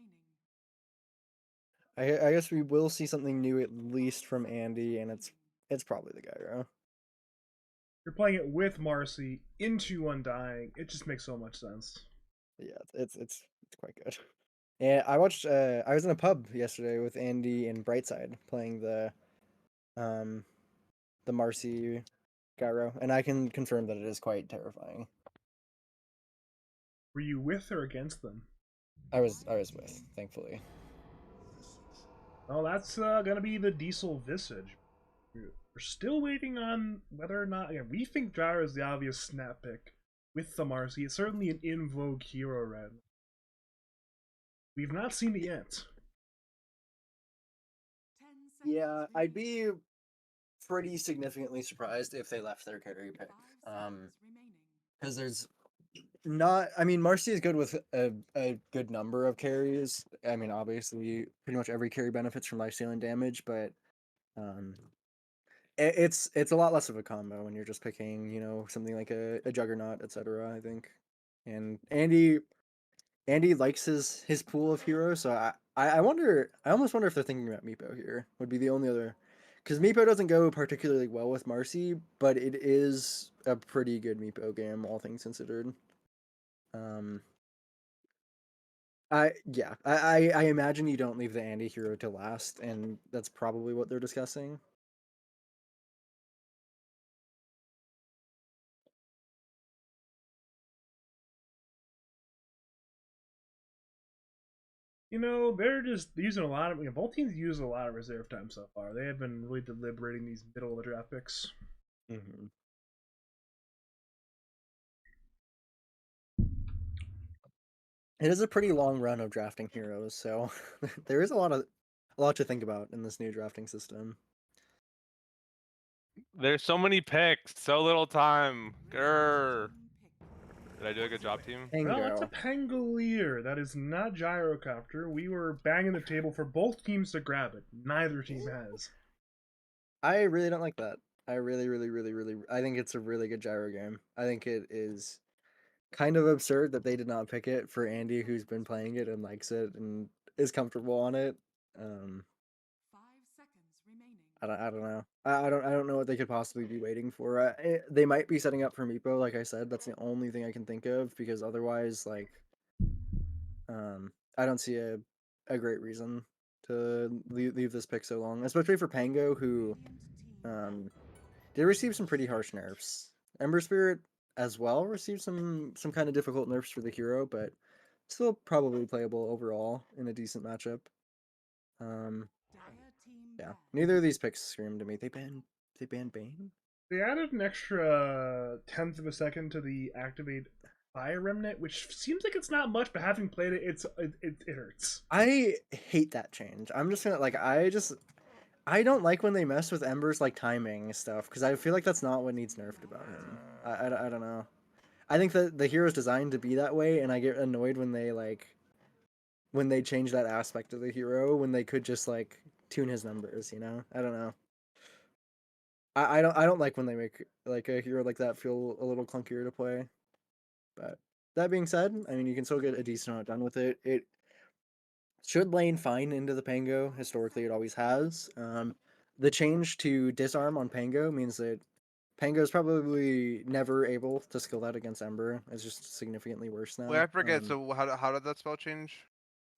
remaining. I guess we will see something new at least from Andy, and it's probably the Gyro. You're playing it with Marcy into Undying. It just makes so much sense. Yeah, it's quite good. And I watched. I was in a pub yesterday with Andy and Brightside playing the Marcy gyro, and I can confirm that it is quite terrifying. Were you with or against them? I was with, thankfully. Oh, that's gonna be the Diesel Visage. We're still waiting on whether or not. Again, we think Gyro is the obvious snap pick with the Marcy. It's certainly an in vogue hero right now. We've not seen it yet. Yeah, I'd be pretty significantly surprised if they left their carry pick. Because there's not. I mean, Marcy is good with a good number of carries. I mean, obviously, pretty much every carry benefits from lifestealing damage, but it's a lot less of a combo when you're just picking, you know, something like a Juggernaut, etc. I think, and Andy likes his pool of heroes, so I wonder. I almost wonder if they're thinking about Meepo here. Would be the only other, because Meepo doesn't go particularly well with Marcy, but it is a pretty good Meepo game, all things considered. I imagine you don't leave the Andy hero to last, and that's probably what they're discussing. You know, they're just using a lot of. Both teams use a lot of reserve time so far. They have been really deliberating these middle of the draft picks. Mm-hmm. It is a pretty long run of drafting heroes, so there is a lot to think about in this new drafting system. There's so many picks, so little time. Grr. Did I do a good job, team? Well, it's a Pango. Pangolier. That is not Gyrocopter. We were banging the table for both teams to grab it. Neither team has. I really don't like that. I really, I think it's a really good gyro game. I think it is kind of absurd that they did not pick it for Andy, who's been playing it and likes it and is comfortable on it. I don't know. I don't know what they could possibly be waiting for. They might be setting up for Meepo, like I said. That's the only thing I can think of, because otherwise, like, I don't see a great reason to leave this pick so long, especially for Pango, who did receive some pretty harsh nerfs. Ember Spirit as well received some kind of difficult nerfs for the hero, but still probably playable overall in a decent matchup. Yeah, neither of these picks scream to me. They banned Bane. They added an extra tenth of a second to the activate Fire Remnant, which seems like it's not much, but having played it, it hurts. I hate that change. I'm just gonna I don't like when they mess with Ember's like timing stuff, because I feel like that's not what needs nerfed about him. I don't know. I think that the hero's designed to be that way, and I get annoyed when they change that aspect of the hero when they could just like tune his numbers. You know, I don't know. I don't like when they make like a hero like that feel a little clunkier to play. But that being said, I mean, you can still get a decent amount done with it. It should lane fine into the Pango. Historically, it always has. The change to disarm on Pango means that Pango is probably never able to skill that against Ember. It's just significantly worse now. Wait, I forget. So how did that spell change?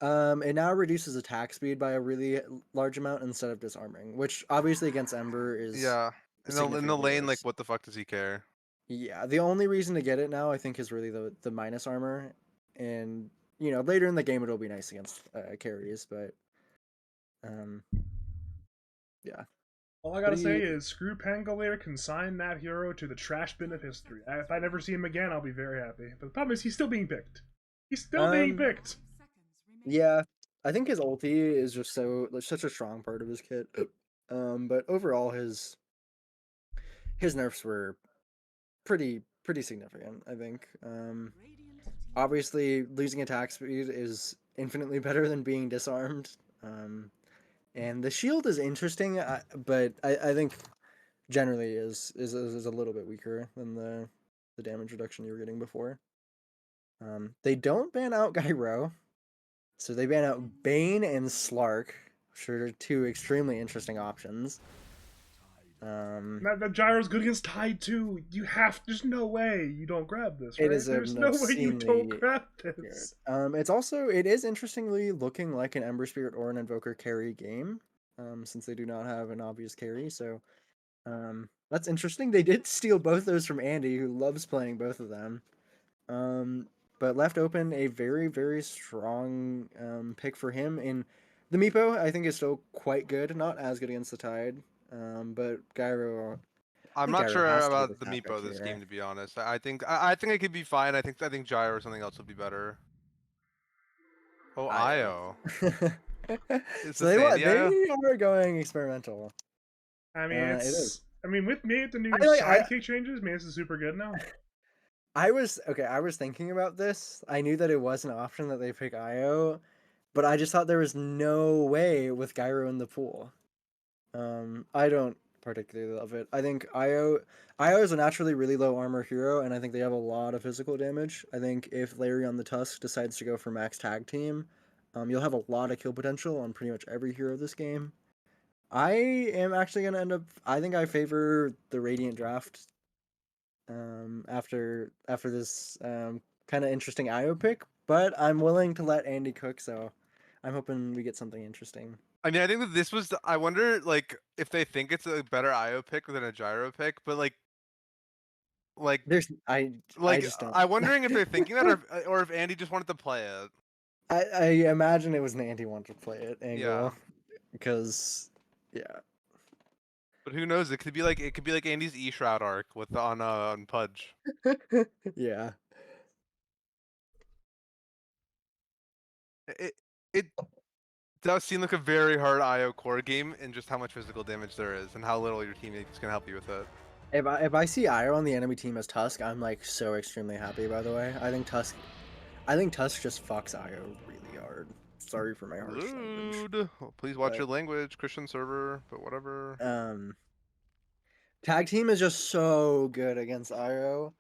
It now reduces attack speed by a really large amount instead of disarming, which obviously against Ember is Yeah. In the significantly lane, like worse. what the fuck does he care? Yeah, the only reason to get it now, I think, is really the minus armor, and you know later in the game it'll be nice against carries, but yeah. All I gotta say is, screw Pangolier, consign that hero to the trash bin of history. If I never see him again, I'll be very happy. But the problem is, he's still being picked. He's still being picked. Yeah, I think his ulti is just such a strong part of his kit. But overall, his nerfs were pretty significant. I think. Obviously, losing attack speed is infinitely better than being disarmed. And the shield is interesting, but I think generally is a little bit weaker than the damage reduction you were getting before. They don't ban out Gyro, so they ban out Bane and Slark, which are two extremely interesting options. That Gyro's good against Tide too. There's no way you don't grab this, right? There's no way you don't grab this. It is interestingly looking like an Ember Spirit or an Invoker carry game, since they do not have an obvious carry. So, That's interesting. They did steal both those from Andy, who loves playing both of them. But left open a very, very strong pick for him. In the Meepo, I think is still quite good. Not as good against the Tide. But Gyro, I I'm think not Gyro sure has to go about with the Patrick Meepo this game, here. to be honest. I think it could be fine. I think Gyro or something else would be better. Oh, IO. IO. Is So this they Andy IO? are going experimental. I mean, It is. it's. I mean, with me, the new I like- I- sidekick changes, man, this is super good now. I was thinking about this. I knew that it was an option that they pick IO, but I just thought there was no way with Gyro in the pool. I don't particularly love it. I think IO is a naturally really low armor hero, and I think they have a lot of physical damage. I think if Larry on the Tusk decides to go for max tag team, you'll have a lot of kill potential on pretty much every hero this game. I am actually gonna end up. I think I favor the Radiant draft. After this kind of interesting IO pick, but I'm willing to let Andy cook, so I'm hoping we get something interesting. I mean, I think that this was. I wonder, like, if they think it's a better IO pick than a Gyro pick, but like, There's I just don't. I'm wondering if they're thinking that, or if Andy just wanted to play it. I imagine it was an Andy wanted to play it angle, Yeah. because yeah. But who knows? It could be like Andy's E Shroud arc with on Pudge. Yeah. It does seem like a very hard IO core game, and just how much physical damage there is, and how little your teammates can help you with it. If I see IO on the enemy team as Tusk, I'm like so extremely happy. By the way, I think Tusk just fucks IO really hard. Sorry for my harsh language. Rude. Well, please watch But- your language, Christian server, but whatever. Tag team is just so good against IO,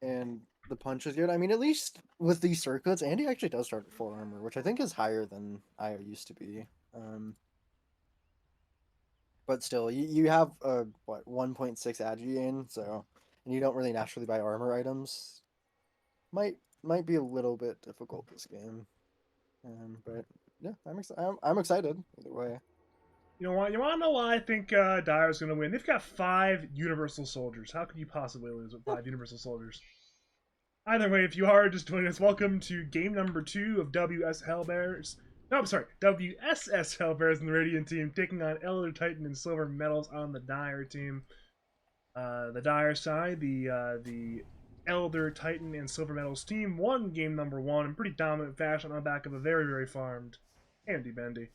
and the punch is good. I mean, at least with these circlets, Andy actually does start at 4 armor, which I think is higher than IO used to be. But still, you have a 1.6 agi in, so, and you don't really naturally buy armor items. Might be a little bit difficult this game. But yeah, I'm excited either way. You know what? You want to know why I think Dyer's going to win? They've got 5 Universal Soldiers. How could you possibly lose with 5 Universal Soldiers? Either way, if you are just joining us, welcome to game number 2 of WS.Hellbears. No, I'm sorry, WSS.Hellbears and the Radiant team taking on Elder Titan and Silver Metals on the Dyer team. The Dyer side, the Elder Titan and Silver Metals team won game number 1 in pretty dominant fashion on the back of a very, very farmed Andy Bendy.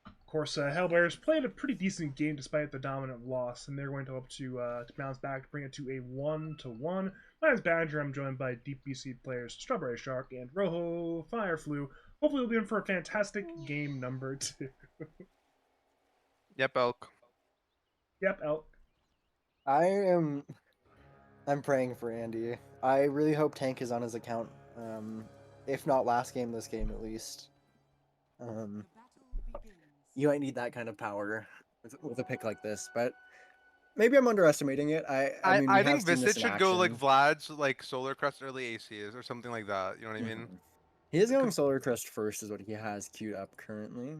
Of course, Hellbears played a pretty decent game despite the dominant loss, and they're going to hope to bounce back to bring it to a 1-1. My name's Badger. I'm joined by Deep BC players Strawberry Shark and Roho Fireflu. Hopefully, we'll be in for a fantastic game number 2. Yep, Elk. Yep, Elk. I'm praying for Andy. I really hope Tank is on his account. If not last game, this game at least. You might need that kind of power with a pick like this, but maybe I'm underestimating it. I mean, we I have think seen this Visage in should go like action. Vlad's like Solar Crest early ACs or something like that. You know what I mean? He is going Solar Crest first, is what he has queued up currently.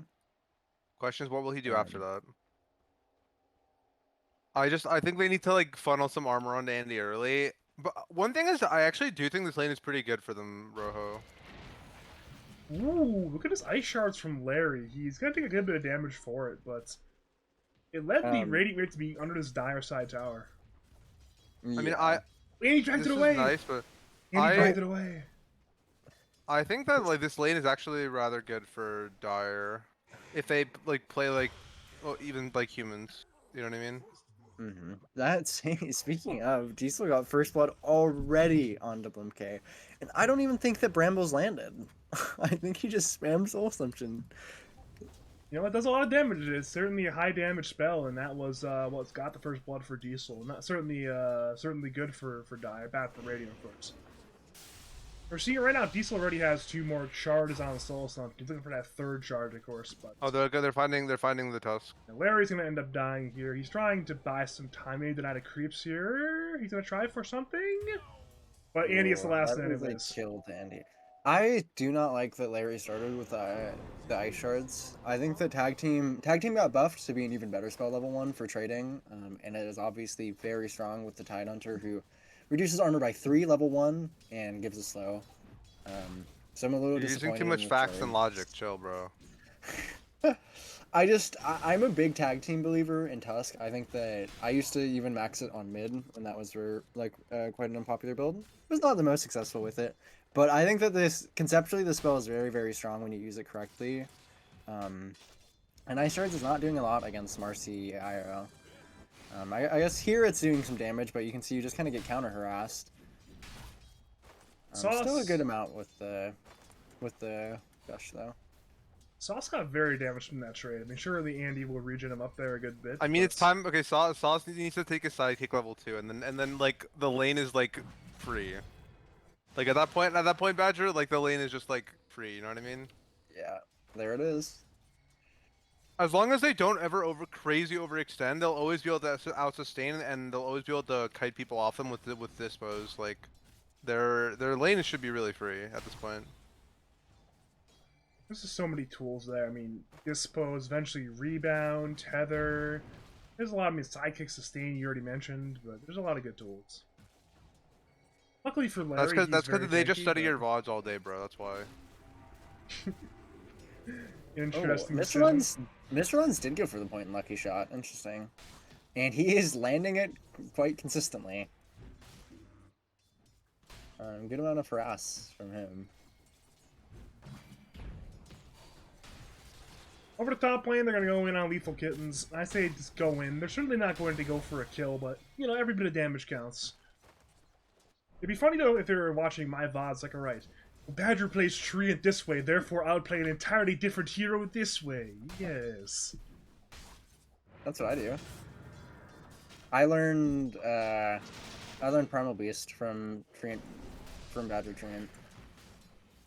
Questions: what will he do after that? I think they need to like funnel some armor onto Andy early. But one thing is, I actually do think this lane is pretty good for them, Roho. Ooh, look at his ice shards from Larry. He's going to take a good bit of damage for it, but it led the Radiant Wave to be under this Dire Side Tower. I mean, Yeah. And he dragged this it away! is nice, but And he dragged it away. I think that like this lane is actually rather good for Dire if they like play like, well, even like humans. You know what I mean? That's speaking of, Diesel got first blood already on WMK, and I don't even think that Brambles landed. I think he just spammed Soul Assumption. You know, it does a lot of damage. It's certainly a high damage spell, and that was what's got the first blood for Diesel. Not certainly good for Dire, bad for Radiant, of course. We're seeing right now, Diesel already has 2 more shards on Soul Assumption. He's looking for that 3rd shard, of course. But Oh, they're finding the Tusk. Larry's gonna end up dying here. He's trying to buy some time. Maybe deny the creeps here. He's gonna try for something. But Andy is the last that one was a anyways. kill to Andy. I do not like that Larry started with the ice shards. I think the tag team got buffed to be an even better spell level 1 for trading, and it is obviously very strong with the Tide Hunter, who reduces armor by 3 level 1 and gives a slow. So I'm a little You're using disappointed too in much the facts and charge. logic. Chill, bro. I'm a big tag team believer in Tusk. I think that I used to even max it on mid when that was quite an unpopular build. I was not the most successful with it, but I think that this conceptually the spell is very, very strong when you use it correctly. And Ice Shards is not doing a lot against Marcy IRL. I guess here it's doing some damage, but you can see you just kind of get counter harassed. Still a good amount with the gush though. Sauce got very damaged from that trade. I mean, surely Andy will regen him up there a good bit. I mean, but it's time. Okay, Sauce needs to take a sidekick level 2, and then like the lane is like free. Like at that point, Badger, like the lane is just like free. You know what I mean? Yeah, there it is. As long as they don't ever crazy overextend, they'll always be able to out sustain, and they'll always be able to kite people off them with dispos. Like their lane should be really free at this point. There's just so many tools there. I mean, dispose, eventually rebound, tether. There's a lot. I mean, sidekick, sustain. You already mentioned, but there's a lot of good tools. Luckily for Larry, That's he's because very they just tanky, study but- your VODs all day, bro. That's why. Interesting. Mr. decision. Runs did go for the point in Lucky Shot. Interesting. And he is landing it quite consistently. Good amount of harass from him. Over the top lane, they're going to go in on Lethal Kittens. I say just go in. They're certainly not going to go for a kill, but, you know, every bit of damage counts. It'd be funny, though, if they were watching my VODs, like, alright, Badger plays Treant this way, therefore I would play an entirely different hero this way. Yes. That's what I do. I learned Primal Beast from Badger Treant.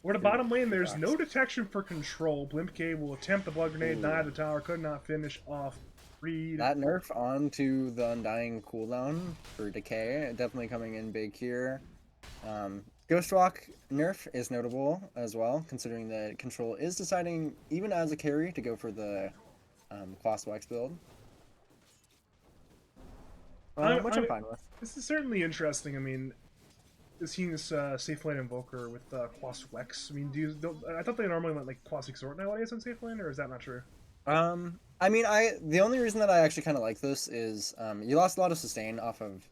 Over the bottom lane, there's no detection for control. Blimp K will attempt the blood grenade, deny the tower, could not finish off Reed. That nerf onto the Undying cooldown for Decay, definitely coming in big here. Ghostwalk nerf is notable as well, considering that Control is deciding, even as a carry, to go for the Quaswax build. Which I'm fine with. This is certainly interesting. I mean, seeing this safe lane invoker with Quaswex. I mean, I thought they normally went like Quas Exhort nowadays on safe lane, or is that not true? I mean, the only reason that I actually kind of like this is you lost a lot of sustain off of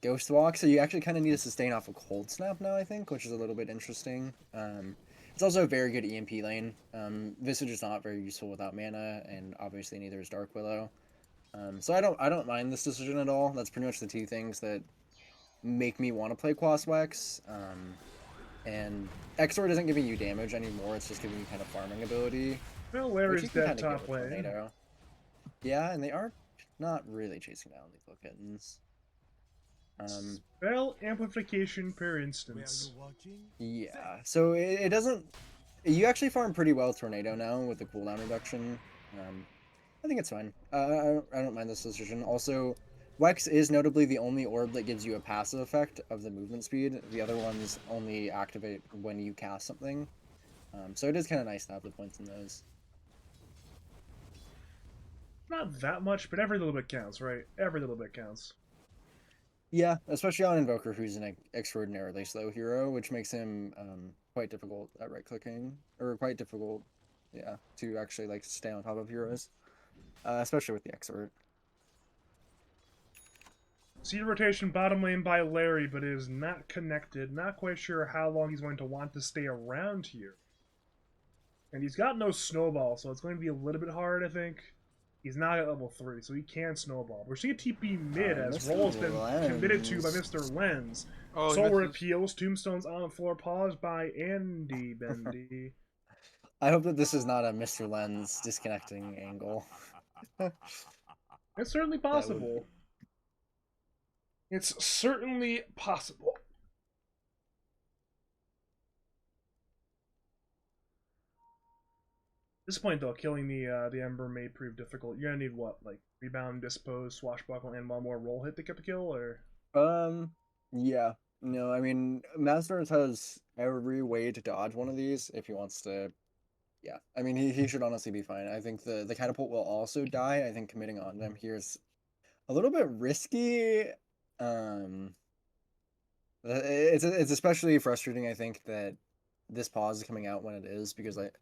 Ghost Walk, so you actually kind of need to sustain off of Cold Snap now, I think, which is a little bit interesting. It's also a very good EMP lane. Visage is not very useful without mana, and obviously neither is Dark Willow. So I don't mind this decision at all. That's pretty much the two things that make me want to play Quaswex. And Exort isn't giving you damage anymore, it's just giving you kind of farming ability. Well, Larry's which you can dead kinda get top with lane. Tornado. Yeah, and they are not really chasing down Lethal Kittens. Spell amplification per instance. Yeah, so it doesn't... You actually farm pretty well Tornado now with the cooldown reduction. I think it's fine. I don't mind this decision. Also, Wex is notably the only orb that gives you a passive effect of the movement speed. The other ones only activate when you cast something. So it is kind of nice to have the points in those. Not that much, but every little bit counts, right? Every little bit counts. Yeah, especially on Invoker, who's an extraordinarily slow hero, which makes him quite difficult at right-clicking, or quite difficult, yeah, to actually like stay on top of heroes, especially with the Exort. Seed rotation bottom lane by Larry, but is not connected. Not quite sure how long he's going to want to stay around here. And he's got no snowball, so it's going to be a little bit hard, I think. He's not at level 3, so he can snowball. We're seeing a TP mid as Mr. Roll's been Lens. committed to by Mr. Lens. Oh, he Solar misses. Appeals, Tombstones on the floor, paused by Andy Bendy. I hope that this is not a Mr. Lens disconnecting angle. It's certainly possible. It's certainly possible. At this point, though, killing the Ember may prove difficult. You're gonna need what, like rebound, dispose, swashbuckle, and one more roll hit to get the kill, or Yeah, No, I mean, Masters has every way to dodge one of these if he wants to. Yeah, I mean, he should honestly be fine. I think the catapult will also die. I think committing on them here is a little bit risky. It's especially frustrating, I think, that this pause is coming out when it is, because like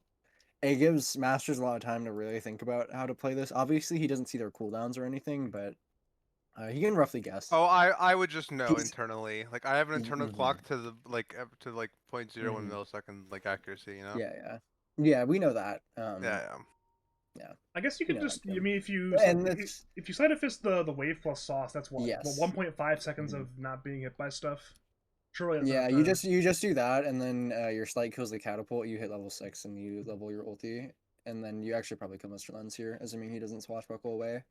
it gives Masters a lot of time to really think about how to play this. Obviously, he doesn't see their cooldowns or anything, but he can roughly guess. Oh, I would just know He's- internally. Like I have an internal Mhm. clock to the to like 0.01 Mhm. millisecond like accuracy. You know. Yeah, we know that. Yeah. I guess you You could know just. that, I Kim. mean, And it's if you sleight of fist the wave plus sauce, that's what Yes. 1.5 seconds Mhm. of not being hit by stuff. Surely that's yeah, enough you time. just do that, and then your slight kills the catapult. You hit level 6, and you level your ulti, and then you actually probably kill Mr. Lens here, assuming he doesn't swashbuckle away.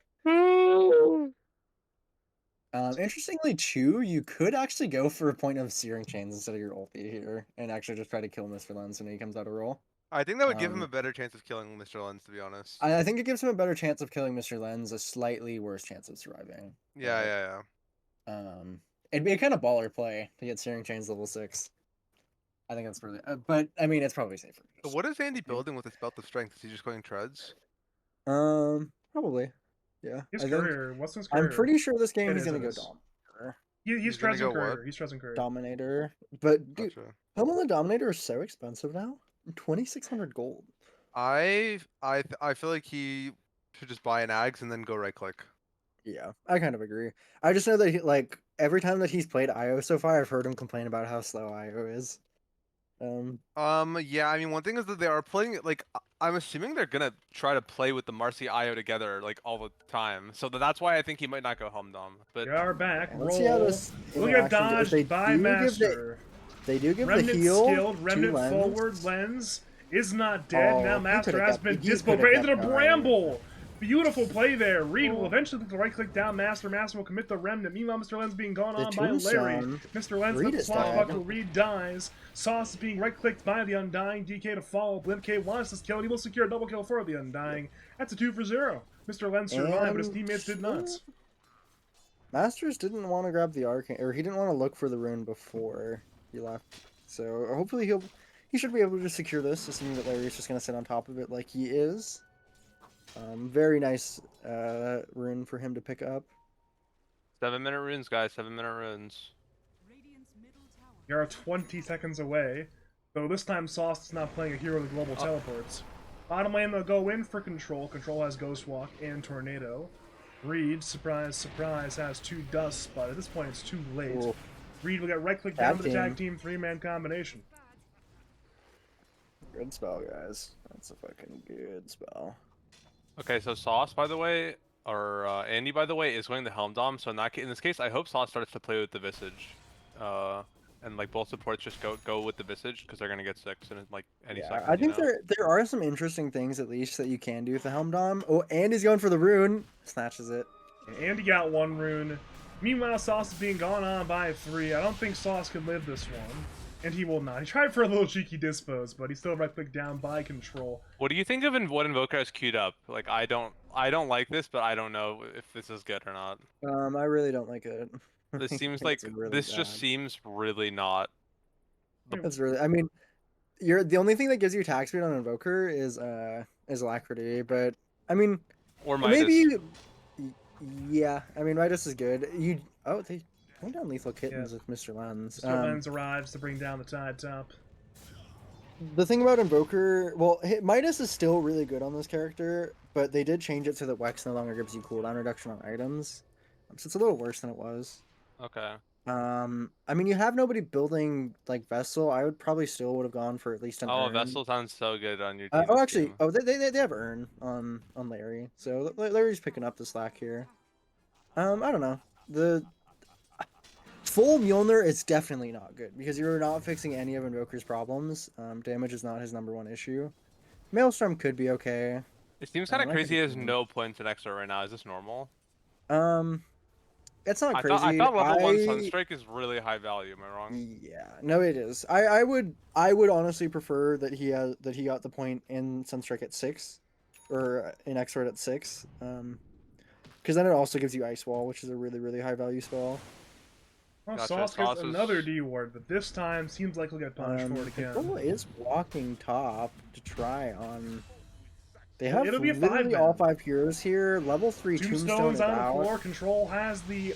Interestingly, Chu, you could actually go for a point of Searing Chains instead of your ulti here, and actually just try to kill Mr. Lens when he comes out of roll. I think that would give him Um, a better chance of killing Mr. Lens, to be honest. I think it gives him a better chance of killing Mr. Lens, a slightly worse chance of surviving. Yeah. It'd be a kind of baller play to get Searing Chains level 6. I think that's really, but I mean, it's probably safer. So what is Andy building with his belt of strength? Is he just going treads? Probably. Yeah, His I think. courier. What's his I'm courier? pretty sure this game It he's is, gonna it go is. Dominator. He's He's gonna stressing go what? courier. He's stressing courier. Dominator, but dude, Gotcha. Helm the Dominator is so expensive now. 2,600 gold. I feel like he should just buy an Ags and then go right click. Yeah, I kind of agree. I just know that like every time that he's played IO so far, I've heard him complain about how slow IO is. Yeah, I mean, one thing is that they are playing it like I'm assuming they're gonna try to play with the Marcy IO together like all the time. So that's why I think he might not go Helmdom. But We are back. Yeah, let's see how Roll. this We'll get interaction goes. They dodged by do give Master. They do give Remnant the heal skilled. to Remnant Lens. forward. Lens is not dead. Oh, Now he Master coulda has kept- been he dispo, coulda but into the kept going. bramble. Beautiful play there. Reed will eventually look to right click down Master. Master will commit the remnant. Meanwhile, Mr. Lens being gone The on by Larry. tombstone. Mr. Lens Reed with the is dead. swashbuckle. Reed dies. Sauce is being right clicked by the Undying. DK to follow. Blimp K wants this kill. He will secure a double kill for the Undying. That's a 2 for 0. Mr. Lens survived, but his And- teammates did not. Masters didn't want to grab the arcane, or he didn't want to look for the rune before he left. So hopefully he should be able to secure this, assuming that Larry's just gonna sit on top of it like he is. Very nice rune for him to pick up. 7-minute runes, guys. 7-minute runes. We are 20 seconds away, though this time Sauce is not playing a hero of the global teleports. Bottom lane, they'll go in for Control. Control has Ghost Walk and Tornado. Reed, surprise, surprise, has 2 dusts, but at this point it's too late. Cool. Reed will get right click down to the Tag tag team 3-man combination. Good spell, guys. That's a fucking good spell. Okay, so Sauce, by the way, or Andy, by the way, is going to Helmdom. So in this case, I hope Sauce starts to play with the Visage, and like both supports just go with the Visage because they're gonna get 6 in like any second. I think you know? there are some interesting things at least that you can do with the Helmdom. Oh, and he's going for the rune. Snatches it. And Andy got 1 rune. Meanwhile, Sauce is being gone on by 3. I don't think Sauce can live this one. And he will not. He tried for a little cheeky dispose, but he's still right click down by Control. What do you think of what Invoker has queued up? Like I don't like this, but I don't know if this is good or not. I really don't like it. This I seems think like it's really this just bad. seems really not. It's really. I mean, the only thing that gives you attack speed on Invoker is Alacrity, but I mean, Or Midas. maybe. Yeah, I mean, Midas is good. They went down lethal kittens with Mr. Lens. Mr. Lens arrives to bring down the Tide Top. The thing about Invoker, well, Midas is still really good on this character, but they did change it so that Wex no longer gives you cooldown reduction on items, so it's a little worse than it was. Okay. I mean, you have nobody building like Vessel. I would probably still would have gone for at least an Oh, Urn. Vessel sounds so good on your team. Actually, team. they have Urn on Larry, so Larry's picking up the slack here. I don't know. The full Mjolnir is definitely not good because you're not fixing any of Invoker's problems. Damage is not his #1 issue. Maelstrom could be okay. It seems kind of I crazy. He could has do no points in extra right now. Is this normal? It's not I crazy. thought level 1 Sunstrike is really high value. Am I wrong? Yeah, no, it is. I would honestly prefer that he got the point in Sunstrike at 6, or in X-Sword at 6. Because then it also gives you Ice Wall, which is a really high value spell. Well, Gotcha, Sauce Sauce gets was- another D ward, but this time seems like he'll get punished for it again. Control is walking top to try on. They It'll have be a literally 5-man. all 5 heroes here. Level 3 Tombstone Tombstone's is on the out. floor. Control has the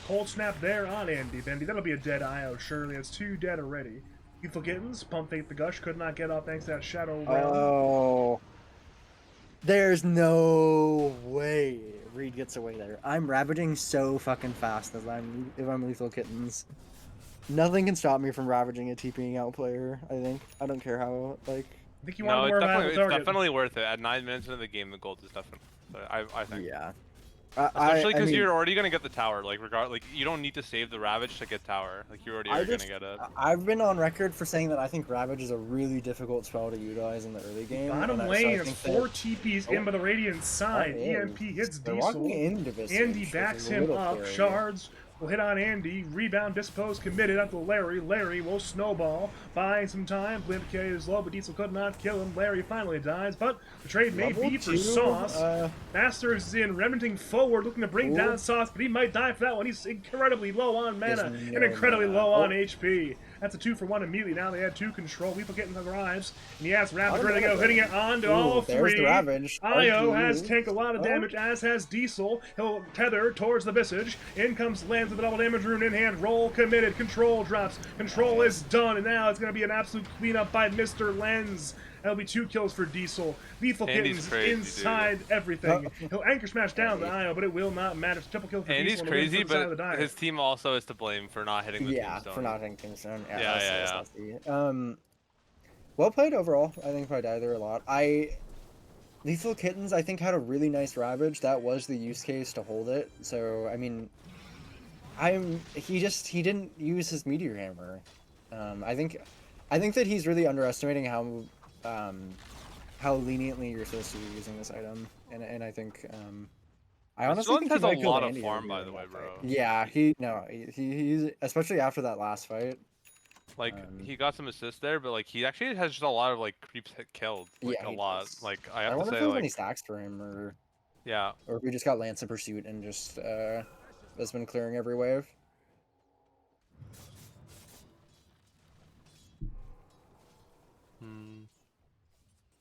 cold snap there on Andy Bendy. That'll be a dead IO, surely. It's 2 dead already. Lethal Kittens, Pump Fate the Gush, could not get off thanks to that Shadow Realm. Oh. There's no way Reed gets away there. I'm ravaging so fucking fast if I'm Lethal Kittens. Nothing can stop me from ravaging a TPing out player, I think. I don't care how, like... I think you No, want it's more definitely, viable target. it's definitely worth it. At 9 minutes into the game, the gold is definitely. I think. Yeah. Especially because I mean, you're already gonna get the tower. Like you don't need to save the Ravage to get tower. Like you already are gonna get it. I've been on record for saying that I think Ravage is a really difficult spell to utilize in the early game. Bottom and lane so is I think 4 that- TPs in by the Radiant side. That EMP is. hits They're walking Diesel. into this Andy stage, backs which is a him little up. scary. Shards will hit on Andy. Rebound, dispose, committed up to Larry. Larry will snowball. Buying some time. Blimp K is low, but Diesel could not kill him. Larry finally dies, but the trade may Level be for 2, Sauce. Masters is in, remnanting forward, looking to bring Ooh. down Sauce, but he might die for that one. He's incredibly low on mana There's and no incredibly mana. low on Oh. HP. That's a 2-for-1 immediately. Now they had 2 control. People getting the arrives. And he has Ravage ready to go, Automatically. hitting it on to Ooh, all there's 3. the Ravage. IO RG. has tanked a lot of Oh. damage, as has Diesel. He'll tether towards the Visage. In comes Lance with the double damage rune in hand. Roll committed. Control drops. Control is done, and now it's going to be an absolute cleanup by Mr. Lens. That'll be 2 kills for Diesel. Lethal Andy's Kittens crazy, inside everything. He'll anchor smash down the Andy. IO, but it will not matter. It's a triple kill for Andy's Diesel. And a win crazy, for the side of but the diet. his team also is to blame for not hitting the Yeah, tombstone. for not hitting Tombstone. Yeah, Yeah, that's yeah, so saucy. Well played overall. I think if I die there a lot. Lethal Kittens, I think, had a really nice Ravage. That was the use case to hold it. So, I mean, he didn't use his Meteor Hammer. I think that he's really underestimating how leniently you're supposed to be using this item, and I think I honestly think he has a might kill lot of Andy farm, earlier by the in way, that fight. bro. Yeah, he's especially after that last fight. Like he got some assists there, but like he actually has just a lot of like creeps killed. Like Yeah, a he lot. does. Like I I have to wonder if say, there's any like stacks for him, or yeah. if we just got Lance in pursuit and just has been clearing every wave.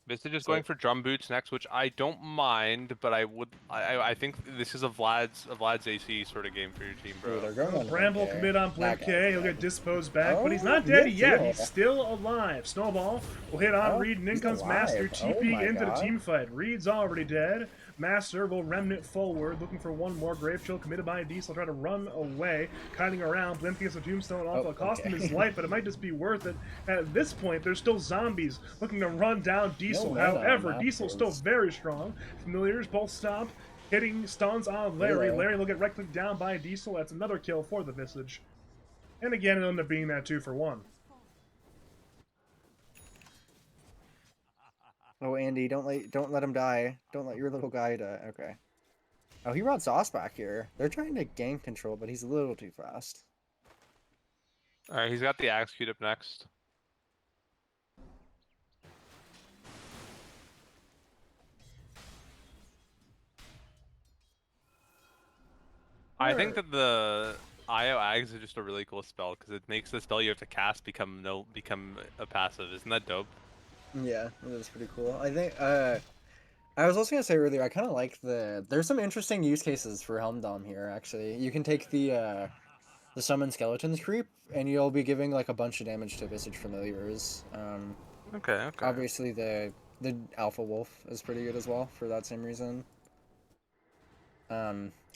Visage is So- going for drum boots next, which I don't mind, but I think this is a Vlad's AC sort of game for your team, Ooh, bro. they're going on Bramble Blimp K. commit on Blimp That K. guy's He'll dead. get disposed back, but he's Oh, not he dead is yet. still. He's still alive. Snowball will hit on Oh, Reed, and in he's comes Master alive. Oh TP my into the God. team fight. Reed's already dead. Master will remnant forward, looking for one more. Grave Chill committed by Diesel, try to run away, kiting around. Blimp gets a tombstone off. It'll cost him his life, but it might just be worth it. At this point, there's still zombies looking to run down Diesel. mana on However, that Diesel's still is- very strong. Familiars both stop. Hitting stuns on Larry. Hello. Larry will get right-clicked down by Diesel. That's another kill for the Visage. And again, it'll end up being that 2-for-1. Oh, Andy, don't let him die. Don't let your little guy die. Okay. Oh, he brought Sauce back here. They're trying to gain control, but he's a little too fast. All right, he's got the axe queued up next. I think that the IO Ags is just a really cool spell because it makes the spell you have to cast become a passive. Isn't that dope? Yeah, that is pretty cool. I think, I was also gonna say earlier, I kind of like there's some interesting use cases for Helm Dom here, actually. You can take the Summon Skeletons creep, and you'll be giving, like, a bunch of damage to Visage Familiars. Okay. Obviously, the Alpha Wolf is pretty good as well, for that same reason.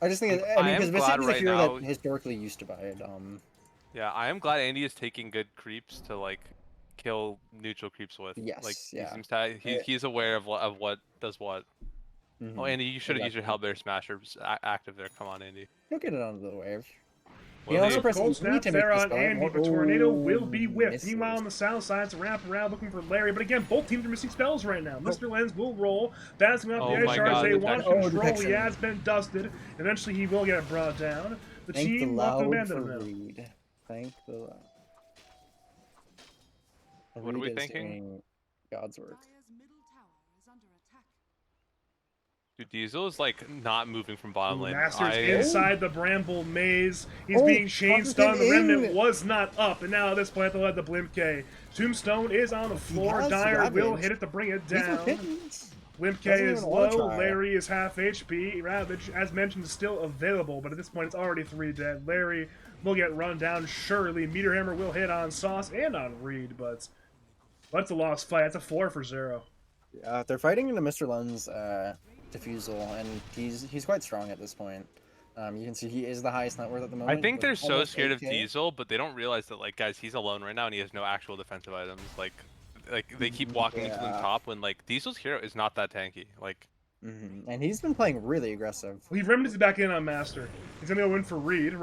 I just think, I mean, am because Visage glad is a right hero now- that historically used to buy a Dom. Yeah, I am glad Andy is taking good creeps to like kill neutral creeps with. Yes, Like yeah. he seems to he's aware of what does what. Mhm. Oh, Andy, you should have used your Exactly. Hellbear Smashers active there. Come on, Andy. He'll get it onto the wave. Will He also he? pressed Cold E snap to make there the on spell. Andy, but Tornado will Oh, be whiffed. misses. Meanwhile, on the south side, it's a wrap around looking for Larry. But again, both teams are missing spells right now. Mr. Lens will roll, bouncing off Oh the ice my shards. God, They want detection. control. He detection. has been dusted. Eventually, he will get brought down. The Thank the team will loud abandon for him now. Reed. Thank the loud. What are we Reed is thinking? doing God's work. Dire's middle tower is under attack. Dude, Diesel is like not moving from bottom lane. Masters I inside the Bramble Maze. He's Oh, being chain Toss stunned. The him Remnant in. was not up, and now at this point they'll have the Blimp K. Tombstone is on the He floor. has Dyer will Ravage. hit it to bring it These are down. kittens. Blimp K Doesn't is even wanna low. try. Larry is half HP. Ravage, as mentioned, is still available, but at this point it's already 3 dead. Larry will get run down surely. Meteor Hammer will hit on Sauce and on Reed, but that's a lost fight. That's a 4 for 0. Yeah, they're fighting into Mr. Lun's defusal, and he's quite strong at this point. You can see he is the highest net worth at the moment. I think with they're so almost scared of 8K. Diesel, but they don't realize that, like, guys, he's alone right now and he has no actual defensive items. Like they keep walking into the Yeah. top when like Diesel's hero is not that tanky. Like, And he's been playing really aggressive. We've Remnant's back in on Master. He's gonna go in for Reed.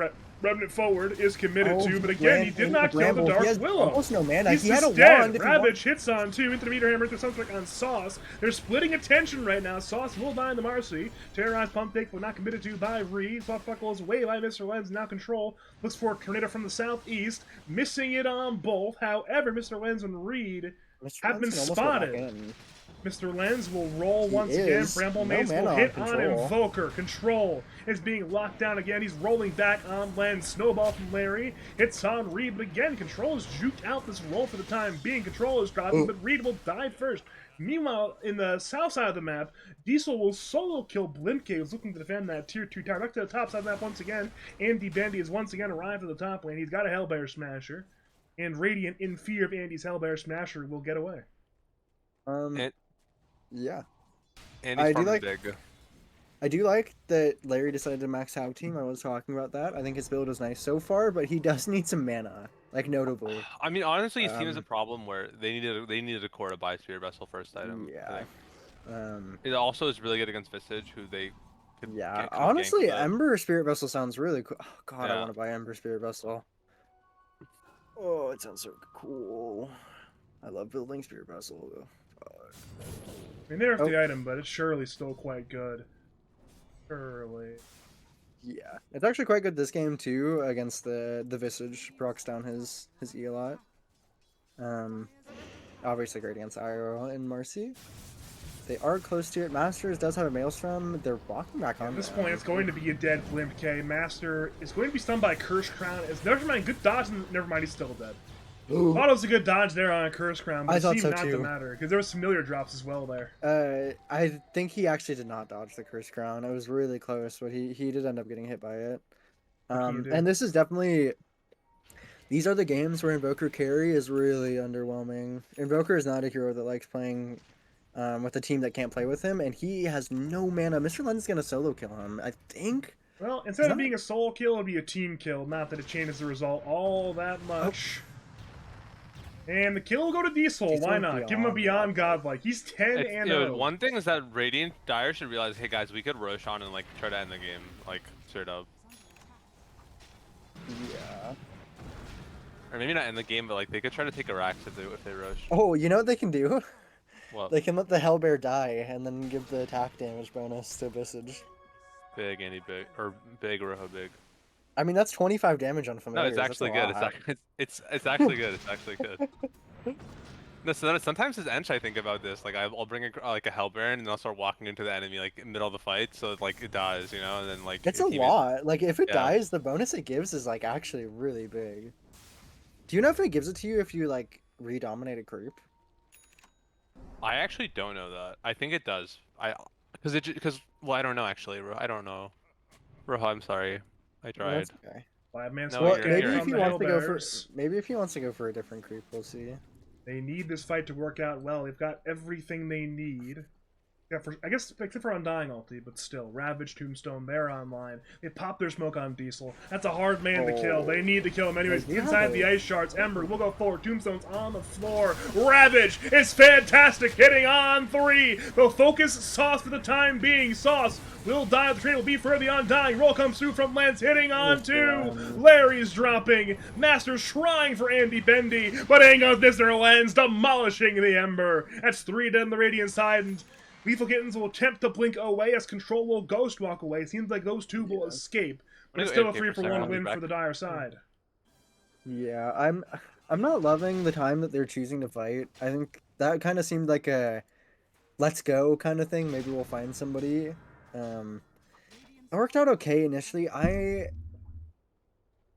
Remnant forward is committed Oh, to, but again, he did not kill the Bramble. Dark He has Willow. almost no mana. He's He had a just dead. wand. If he Ravage hits on 2 into the Meteor Hammer to Sunstrike on Sauce. They're splitting attention right now. Sauce will die in the Marcy. Terrorized Pump Fake, but not committed to by Reed. Softbuckle is way by Mr. Lens, now control. Looks for a Tornado from the southeast. Missing it on both. However, Mr. Lens and Reed Mr. have been Lens can almost go back spotted. in. Mr. Lens will roll He once again. is. Bramble No Maze will mana on hit on control. Invoker. Control is being locked down again. He's rolling back on Lens. Snowball from Larry. Hits on Reed, but again, Control is juked out this roll for the time being. Control is dropping, but Reed will die first. Meanwhile, in the south side of the map, Diesel will solo kill Blimpke, who's looking to defend that tier 2 tower. Back to the top side of the map once again. Andy Bendy has once again arrived at the top lane. He's got a Hellbear Smasher. And Radiant, in fear of Andy's Hellbear Smasher, will get away. Yeah. and I he's do farming like- big. I do like that Larry decided to max Tag Team. I was talking about that. I think his build is nice so far, but he does need some mana, like notably. I mean, honestly, his team is a Um, problem where they needed a core to buy Spirit Vessel first item. Yeah. It also is really good against Visage, who they could Yeah. could gank Honestly, with. Ember Spirit Vessel sounds really cool. Oh, God, I Yeah. want to buy Ember Spirit Vessel. Oh, it sounds so cool. I love building Spirit Vessel. They nerfed Oh. the item, but it's surely still quite good. Surely. Yeah, it's actually quite good this game too against the Visage. Procs down his E a lot. Obviously great against IRL and Marcy. They are close to it. Masters does have a Maelstrom. They're walking back on. At this that. point, it's going to be a dead Blimp K. Master is going to be stunned by Curse Crown. It's never mind, good dodge, and never mind, he's still dead. Ooh. Thought it was a good dodge there on a Curse Crown, but I it thought seemed so not to too. matter, because there was familiar drops as well there. I think he actually did not dodge the Curse Crown. It was really close, but he did end up getting hit by it. did. And this is definitely. These are the games where Invoker carry is really underwhelming. Invoker is not a hero that likes playing with a team that can't play with him, and he has no mana. Mr. Lens is gonna solo kill him, I think. Well, instead of that- being a solo kill, it'll be a team kill. Not that it changes the result all that much. And the kill will go to Diesel. Diesel Why not? Give him a Beyond Beyond Godlike. He's 10 It's, and you know, 0. one thing is that Radiant Dire should realize, hey guys, we could rush on and like try to end the game, like straight up, Yeah. or maybe not end the game, but like they could try to take a Rax if they rush. Oh, you know what they can do? Well, They can let the Hellbear die and then give the attack damage bonus to Visage. big Andy big or big Roho big. I mean, that's 25 damage on No, familiars. it's that's actually a good. lot. It's actually good. It's actually good. No, so then sometimes as Ench, I think about this. Like I'll bring like a Hellbaron and I'll start walking into the enemy like in the middle of the fight, so like it dies, you know, and then like It's your a teammate- lot. Like, if it Yeah. dies, the bonus it gives is, like, actually really big. Do you know if it gives it to you if you, like, redominate a creep? I actually don't know that. I think it does. Because well, I don't know actually. I don't know. Roho, I'm sorry. I Well, tried. that's okay. 5-man No, split Well, you're- game maybe you're- if from he the wants to go for Hellbears. maybe if he wants to go for a different creep, we'll see. They need this fight to work out well. They've got everything they need. Yeah, I guess except for Undying ulti, but still. Ravage, Tombstone, they're online. They pop their smoke on Diesel. That's a hard man to kill. They need to kill him anyways. They do Inside have the a- ice shards, Ember will go forward. Tombstone's on the floor. Ravage is fantastic, hitting on 3. They'll focus Sauce for the time being. Sauce will die. The train will be for the Undying. Roll comes through from Lens, hitting on 2. Larry's dropping. Master's trying for Andy Bendy, but ain't got this their Lens, demolishing the Ember. That's 3 dead on the Radiant side, and Lethal Kittens will attempt to blink away as Control will Ghost Walk away. Seems like those two will escape, but it's still a 3 for 1 win for the Dire side. Yeah, I'm not loving the time that they're choosing to fight. I think that kind of seemed like a let's go kind of thing. Maybe we'll find somebody. It worked out okay initially. I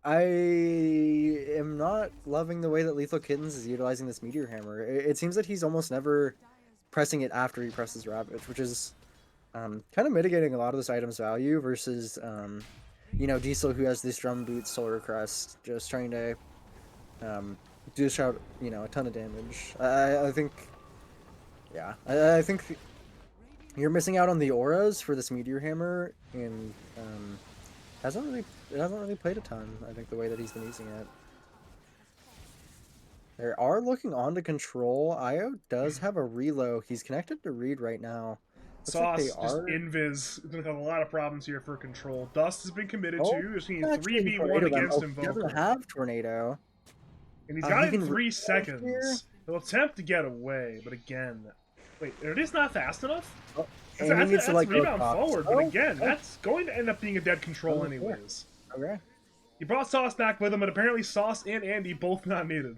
am not loving the way that Lethal Kittens is utilizing this Meteor Hammer. It seems that he's almost never pressing it after he presses Ravage, which is kind of mitigating a lot of this item's value versus, Diesel, who has this Drum Boot Solar Crest, just trying to dish out, a ton of damage. I think, yeah, I think you're missing out on the auras for this Meteor Hammer, and it hasn't really played a ton, I think, the way that he's been using it. They are looking on to control. Io does have a reload. He's connected to Reed right now. Looks like Sauce they just are. invis is going to have a lot of problems here for control. Dust has been committed Oh, to. There's going he's to actually be 3v1 tornado them. against Oh, he Invoker. doesn't have Tornado. And he's he got it in can 3 reload seconds. here. He'll attempt to get away, but again... Wait, it is not fast enough? Oh, That's, and he needs to, like, go rebound top. forward, Oh, but again, oh. that's going to end up being a dead control Oh, anyways. Okay. He brought Sauce back with him, but apparently Sauce and Andy both not needed.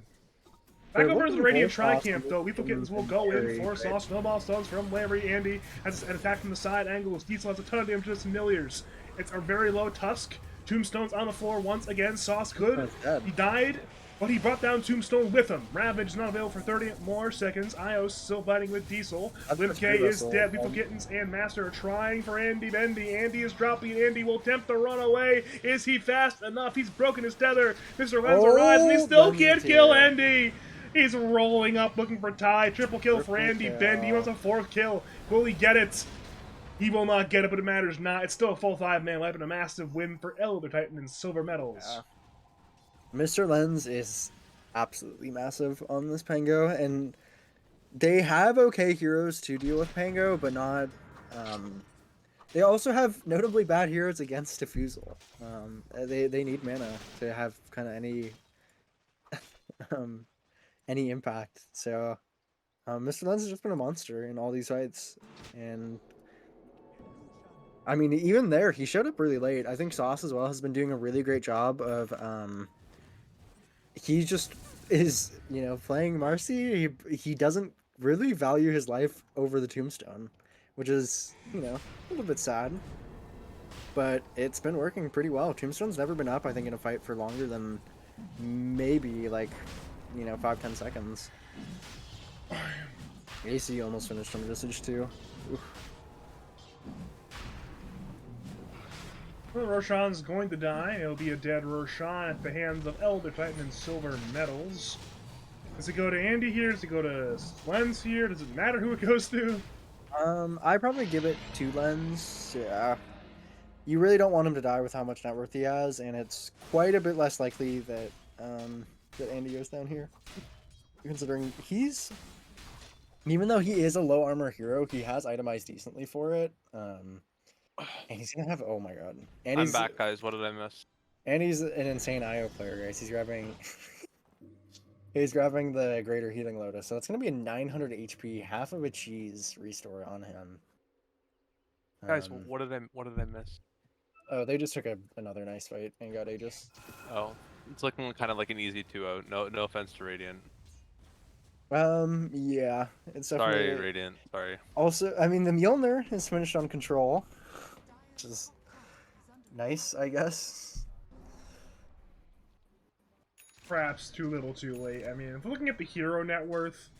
Back They're over to the looking Radiant both awesome. Tri-Camp, though. Lethal Kittens will go in for Sauce. Snowball stuns from Larry. Andy has an attack from the side angles. Diesel has a ton of damage to his familiars. It's a very low Tusk. Tombstone's on the floor once again. Sauce good. He died, but he brought down Tombstone with him. Ravage is not available for 30 more seconds. Ios still fighting with Diesel. Limk is dead. Lethal Kittens and Master are trying for Andy Bendy. Andy is dropping. Andy will attempt to run away. Is he fast enough? He's broken his tether. Mr. Lenz arrives and he still can't kill Andy. He's rolling up looking for Ty. Triple kill for Andy Bendy. He wants a 4th kill. Will he get it? He will not get it, but it matters not. It's still a full 5-man life and a massive win for Elder Titan and Silver Medals. Yeah. Mr. Lenz is absolutely massive on this Pango, and they have okay heroes to deal with Pango, but not. They also have notably bad heroes against Diffusal. They need mana to have kind of any impact. So Mr. Lenz has just been a monster in all these fights, and I mean, even there, he showed up really late. I think Sauce as well has been doing a really great job of he just is, playing Marcy. He doesn't really value his life over the Tombstone, which is, a little bit sad. But it's been working pretty well. Tombstone's never been up, I think, in a fight for longer than maybe, 5-10 seconds. AC almost finished on Visage, too. Oof. Well, Roshan's going to die. It'll be a dead Roshan at the hands of Elder Titan and Silver Medals. Does it go to Andy here? Does it go to Lens here? Does it matter who it goes to? I probably give it to Lens. Yeah. You really don't want him to die with how much net worth he has, and it's quite a bit less likely that that Andy goes down here. Considering even though he is a low armor hero, he has itemized decently for it. And he's gonna have, oh my god. I'm back, guys. What did I miss? And he's an insane IO player, guys. He's grabbing the Greater Healing Lotus, so it's gonna be a 900 HP, half of a cheese restore on him. Guys, what did I miss? Oh, they just took another nice fight and got Aegis. Oh, it's looking kind of like an easy 2-0. No offense to Radiant. Yeah, it's definitely. Sorry, Radiant. Sorry. Also, I mean, the Mjolnir is finished on control, which is nice, I guess. Perhaps too little too late. I mean, if we're looking at the hero net worth,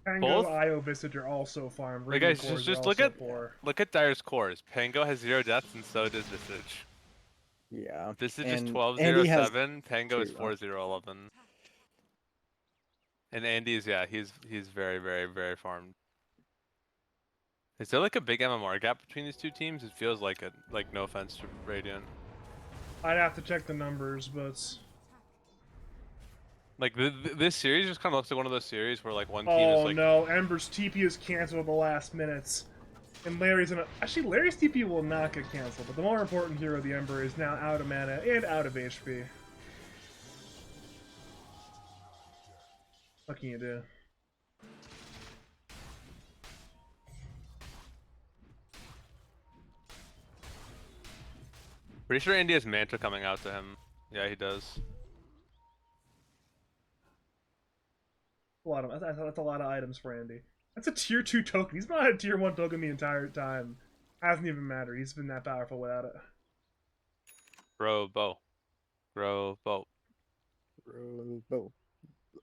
Pango, Io, Visage are also farmed. Hey guys, just look at Dire's cores. Pango has 0 deaths, and so does Visage. Yeah. Visage is And 12-0-7. Pango is 4-0-11. And Andy is, yeah, he's very, very, very farmed. Is there like a big MMR gap between these two teams? It feels like it. Like, no offense to Radiant. I'd have to check the numbers, but like this series just kind of looks like one of those series where like one team oh is like. no, Ember's TP is canceled at the last minutes, and Larry's actually Larry's TP will not get canceled, but the more important hero of the Ember is now out of mana and out of HP. What can you do? Pretty sure Andy has Manta coming out to him. Yeah, he does. That's a lot of items for Andy. That's a tier 2 token. He's not a tier 1 token the entire time. Hasn't even mattered. He's been that powerful without it. Grow bow. Grow bow. Robo.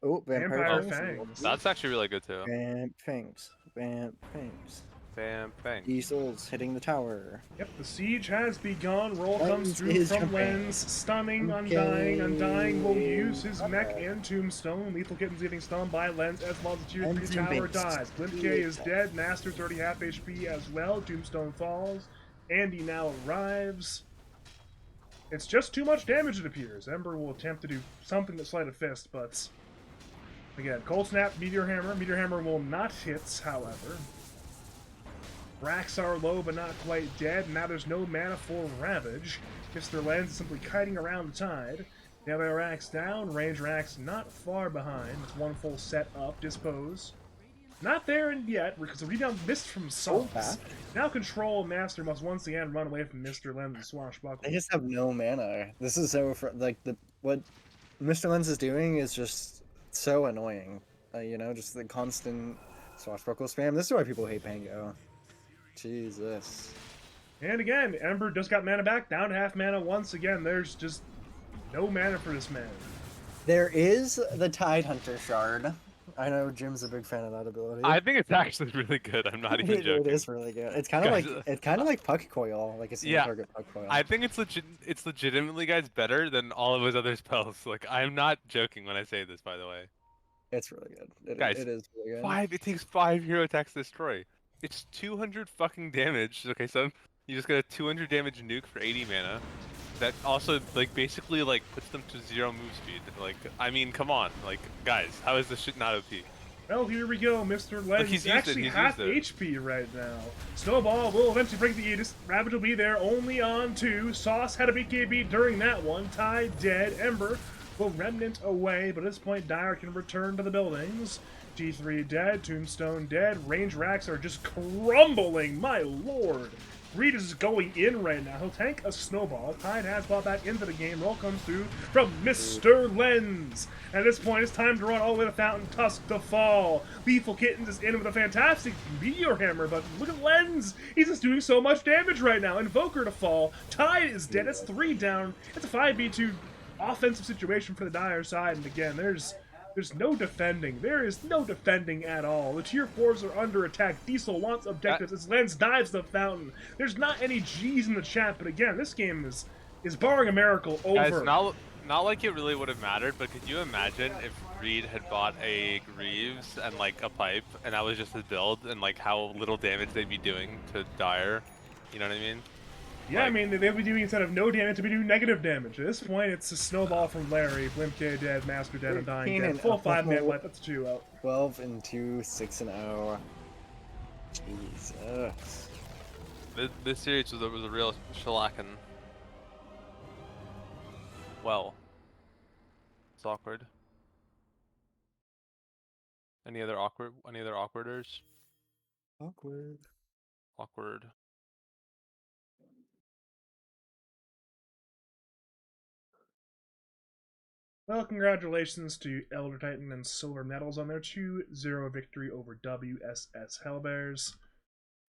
Oh, Vampire Vampire Fangs. Fangs. That's actually really good too. Vamp Fangs. Vamp Fangs. Bam, bang. Diesel's hitting the tower. Yep, the siege has begun. Roll Lens comes through is from jumping. Lens. Stunning, Okay. Undying. Undying will use his mech Okay. and Tombstone. Lethal Kitten's getting stunned by Lens as well as the tier 3 Lens tower and dies. Glimpke is dead. Master's already half HP as well. Tombstone falls. Andy now arrives. It's just too much damage, it appears. Ember will attempt to do something to Sleight of Fist, but again, Cold Snap, Meteor Hammer. Meteor Hammer will not hit, however. Racks are low but not quite dead. Now there's no mana for Ravage. Mr. Lens is simply kiting around the tide. The other Racks down. Range Racks not far behind. It's one full set up. Dispose. Not there yet because the rebound missed from Sauce. back. Now Control Master must once again run away from Mr. Lens and They swashbuckle. just have no mana. This is so what Mr. Lens is doing is just so annoying. You know, just the constant swashbuckle spam. This is why people hate Pango. Jesus. And again, Ember just got mana back, down to half mana once again. There's just no mana for this man. There is the Tidehunter Shard. I know Jim's a big fan of that ability. I think it's actually really good. I'm not even joking. It is really good. It's kind of Guys, like Puck Coil, like a single Yeah, target Puck Coil. I think it's legitimately, guys, better than all of his other spells. Like, I'm not joking when I say this, by the way. It's really good. Guys, it is really good. It takes 5 hero attacks to destroy. It's 200 fucking damage. Okay, so you just get a 200 damage nuke for 80 mana. That also, like, basically, like, puts them to 0 move speed. Like, I mean, come on. Like, guys, how is this shit not OP? Well, here we go. Mr. Lens he's is used it, actually he's half used HP right now. Snowball will eventually break the Aegis. Ravage will be there only on 2. Sauce had a BKB during that one. Ty dead. Ember will remnant away, but at this point, Dire can return to the buildings. T3 dead. Tombstone dead. Range Racks are just crumbling. My lord. Reed is going in right now. He'll tank a snowball. Tide has brought back into the game. Roll comes through from Mr. Lens. At this point, it's time to run all the way to Fountain Tusk to fall. Lethal Kittens is in with a fantastic Meteor Hammer, but look at Lens. He's just doing so much damage right now. Invoker to fall. Tide is dead. It's 3 down. It's a 5v2 offensive situation for the Dire side. And again, there's no defending. There is no defending at all. The tier 4s are under attack. Diesel wants objectives as Lens dives the fountain. There's not any G's in the chat, but again, this game is barring a miracle over. Guys, not like it really would have mattered, but could you imagine if Reed had bought a Greaves and, like, a pipe, and that was just his build, and, like, how little damage they'd be doing to Dire? You know what I mean? Yeah, I mean, they'll be doing, instead of no damage, they'll be doing negative damage. At this point, it's a snowball from Larry. Blimke dead, Master dead, Undying dead. Full 5-man left, that's 2 out. 12 and 2, 6 and 0. Jesus. This series was a real shellacking. Well, it's awkward. Any other awkwarders? Awkward. Awkward. Well, congratulations to Elder Titan and Silver Medals on their 2-0 victory over WSS.Hellbears.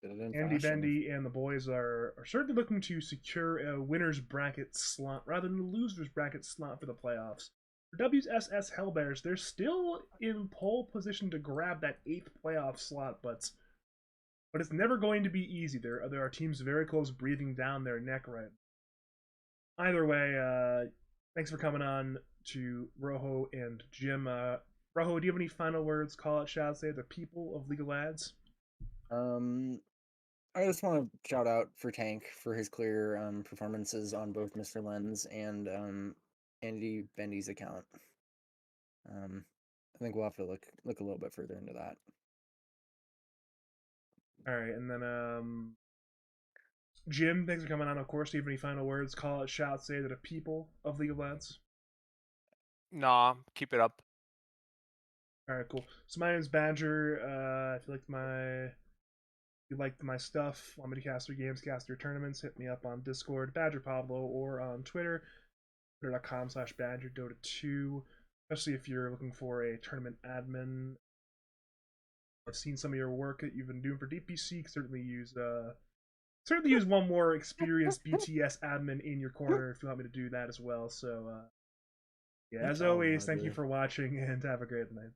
Andy Bendy and the boys are certainly looking to secure a winner's bracket slot rather than a loser's bracket slot for the playoffs. For WSS.Hellbears, they're still in pole position to grab that 8th playoff slot, but it's never going to be easy. There are teams very close breathing down their neck right now. Either way, thanks for coming on to Roho and Jim. Roho, do you have any final words, call out, shout, say to the people of League of Lads? I just want to shout out for Tank for his clear performances on both Mr. Lens and Andy Bendy's account. I think we'll have to look a little bit further into that. All right, and then Jim, thanks for coming on. Of course, do you have any final words, call out, shout, say to the people of League of Lads? Nah, keep it up. All right, cool. So my name is Badger. If you liked my stuff, want me to cast your games, cast your tournaments, hit me up on Discord, Badger Pablo, or on Twitter, twitter.com/BadgerDota2. Especially if you're looking for a tournament admin I've seen some of your work that you've been doing for DPC. Could certainly use one more experienced BTS admin in your corner if you want me to do that as well. So yeah, as always, thank you for watching and have a great night.